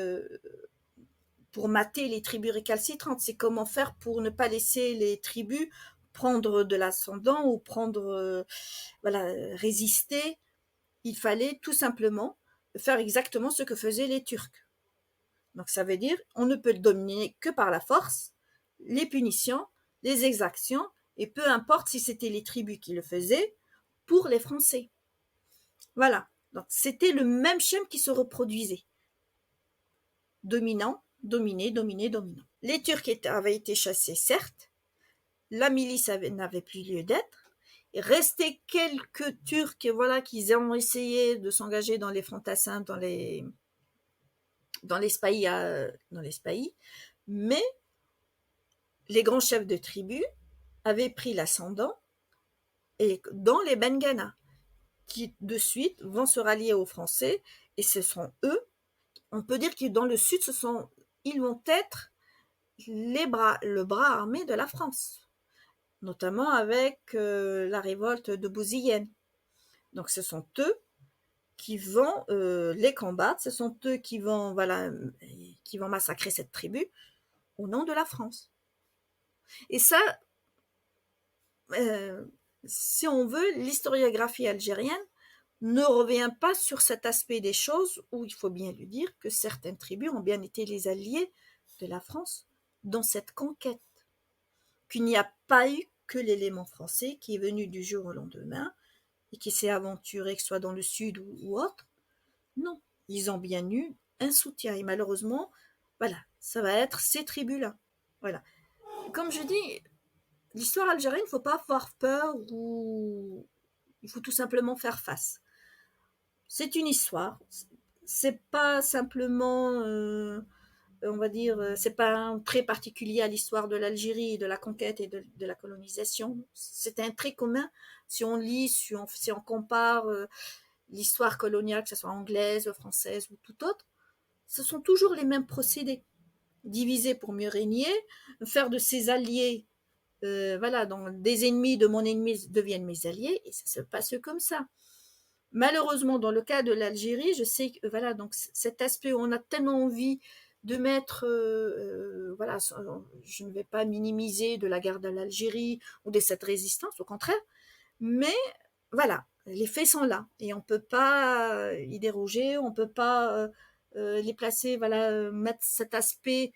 pour mater les tribus récalcitrantes. C'est comment faire pour ne pas laisser les tribus prendre de l'ascendant ou prendre, voilà, résister. Il fallait tout simplement faire exactement ce que faisaient les Turcs. Donc ça veut dire on ne peut le dominer que par la force, les punitions, les exactions, et peu importe si c'était les tribus qui le faisaient, pour les Français. Voilà. Donc c'était le même schéma qui se reproduisait. Dominant, dominé, dominé, dominant. Les Turcs avaient été chassés, certes. La milice n'avait plus lieu d'être. Il restait quelques Turcs, voilà, qui ont essayé de s'engager dans les fantassins, dans les spahis, mais les grands chefs de tribu avaient pris l'ascendant et dans les Bengana, qui de suite vont se rallier aux Français, et ce sont eux, on peut dire que dans le sud, ils vont être le bras armé de la France, notamment avec la révolte de Bouziyenne. Donc ce sont eux qui vont les combattre, ce sont eux qui vont massacrer cette tribu au nom de la France. Et ça, si on veut, l'historiographie algérienne ne revient pas sur cet aspect des choses où il faut bien lui dire que certaines tribus ont bien été les alliés de la France dans cette conquête, qu'il n'y a pas eu que l'élément français qui est venu du jour au lendemain et qui s'est aventuré, que ce soit dans le sud ou autre. Non, ils ont bien eu un soutien et malheureusement, voilà, ça va être ces tribus-là. Voilà. Comme je dis, l'histoire algérienne, il ne faut pas avoir peur ou il faut tout simplement faire face. C'est une histoire, c'est pas simplement, on va dire, c'est pas un trait particulier à l'histoire de l'Algérie, de la conquête et de la colonisation. C'est un trait commun si on lit, si on compare l'histoire coloniale, que ce soit anglaise, française ou tout autre. Ce sont toujours les mêmes procédés. Diviser pour mieux régner, faire de ses alliés, voilà, donc des ennemis de mon ennemi deviennent mes alliés, et ça se passe comme ça. Malheureusement, dans le cas de l'Algérie, je sais que voilà, donc cet aspect où on a tellement envie de mettre, voilà, je ne vais pas minimiser de la guerre de l'Algérie ou de cette résistance, au contraire, mais voilà, les faits sont là et on ne peut pas y déroger, on ne peut pas les placer, voilà, mettre cet aspect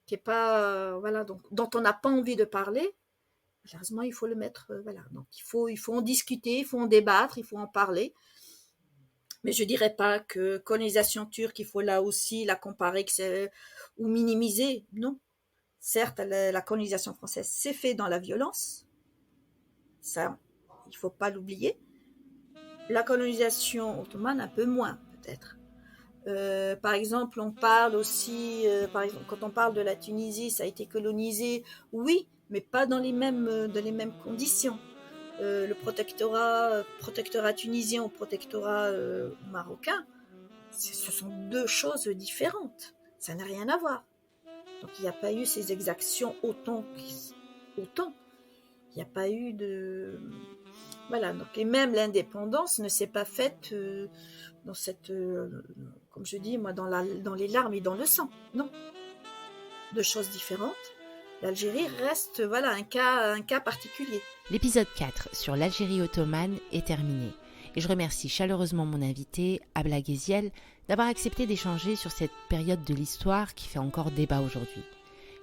qui est pas, voilà, donc, dont on n'a pas envie de parler. Malheureusement, il faut le mettre, voilà. Donc, il faut en discuter, il faut en débattre, il faut en parler. Mais je dirais pas que colonisation turque, il faut là aussi la comparer ou minimiser. Non. Certes, la colonisation française s'est faite dans la violence. Ça, il faut pas l'oublier. La colonisation ottomane, un peu moins, peut-être. Par exemple, on parle aussi, par exemple, quand on parle de la Tunisie, ça a été colonisé, oui, mais pas dans les mêmes conditions. Le protectorat tunisien ou protectorat marocain, ce sont deux choses différentes. Ça n'a rien à voir. Donc il n'y a pas eu ces exactions autant. Il n'y a pas eu Voilà, donc, et même l'indépendance ne s'est pas faite dans cette, comme je dis, moi, dans les larmes et dans le sang. Non, deux choses différentes. L'Algérie reste, voilà, un cas particulier. L'épisode 4 sur l'Algérie ottomane est terminé. Et je remercie chaleureusement mon invité, Abla Gheziel, d'avoir accepté d'échanger sur cette période de l'histoire qui fait encore débat aujourd'hui.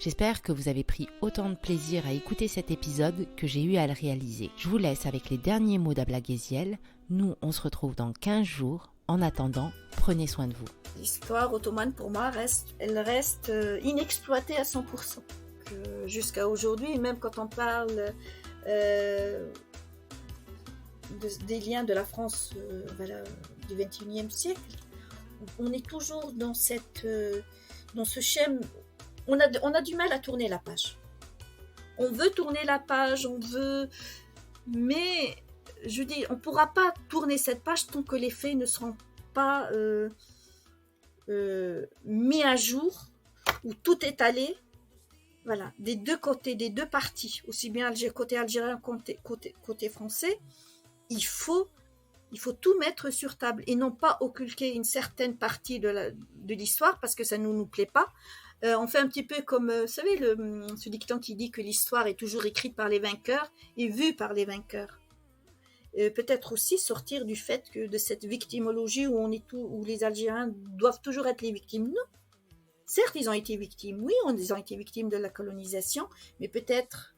J'espère que vous avez pris autant de plaisir à écouter cet épisode que j'ai eu à le réaliser. Je vous laisse avec les derniers mots d'Abla Gheziel. Nous, on se retrouve dans 15 jours. En attendant, prenez soin de vous. L'histoire ottomane, pour moi, reste inexploitée à 100%. Jusqu'à aujourd'hui, même quand on parle des liens de la France du XXIe siècle, on est toujours dans ce schème. On a du mal à tourner la page. On veut tourner la page, mais je dis, on ne pourra pas tourner cette page tant que les faits ne seront pas mis à jour, où tout est allé. Voilà, des deux côtés, des deux parties, aussi bien côté algérien que côté français, il faut tout mettre sur table et non pas occulter une certaine partie de l'histoire parce que ça ne nous plaît pas. On fait un petit peu comme, vous savez, ce dicton qui dit que l'histoire est toujours écrite par les vainqueurs et vue par les vainqueurs. Peut-être aussi sortir du fait que de cette victimologie où les Algériens doivent toujours être les victimes. Non. Certes, ils ont été victimes. Oui, ils ont été victimes de la colonisation, mais peut-être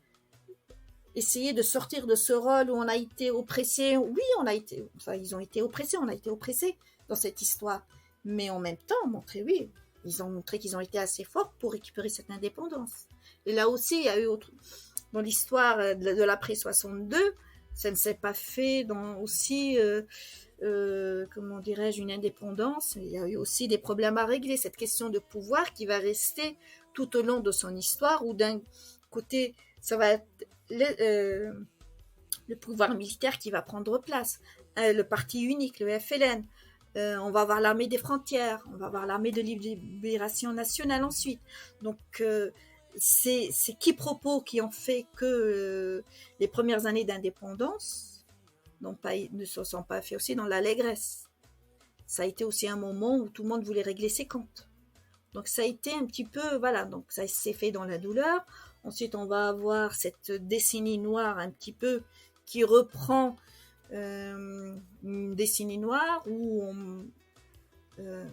essayer de sortir de ce rôle où on a été oppressés. Oui, ils ont été oppressés, on a été oppressés dans cette histoire. Mais en même temps, ils ont montré qu'ils ont été assez forts pour récupérer cette indépendance. Et là aussi, il y a eu dans l'histoire de l'après 62, ça ne s'est pas fait dans aussi... comment dirais-je, une indépendance. Il y a eu aussi des problèmes à régler, cette question de pouvoir qui va rester tout au long de son histoire, où d'un côté, ça va être le pouvoir militaire qui va prendre place, le parti unique, le FLN, on va avoir l'armée des frontières, on va avoir l'armée de libération nationale ensuite. Donc, c'est quiproquos qui ont fait que les premières années d'indépendance ne se sont pas fait aussi dans l'allégresse. Ça a été aussi un moment où tout le monde voulait régler ses comptes. Donc ça a été un petit peu, voilà, donc ça s'est fait dans la douleur. Ensuite, on va avoir cette décennie noire un petit peu qui reprend une décennie noire où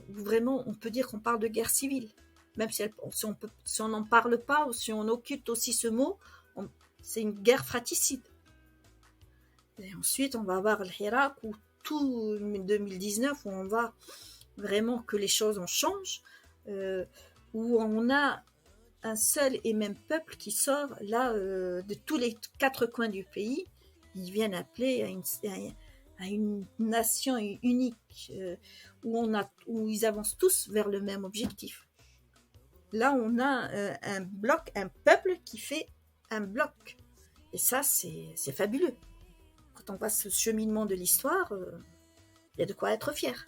vraiment on peut dire qu'on parle de guerre civile. Même si on n'en parle pas ou si on occulte aussi ce mot, c'est une guerre fratricide. Et ensuite, on va avoir l'Irak où tout 2019, où on voit vraiment que les choses en changent, où on a un seul et même peuple qui sort là de tous les 4 coins du pays. Ils viennent appeler à une nation unique où ils avancent tous vers le même objectif. Là, on a un peuple qui fait un bloc. Et ça, c'est fabuleux. Quand on voit ce cheminement de l'histoire, il y a de quoi être fier.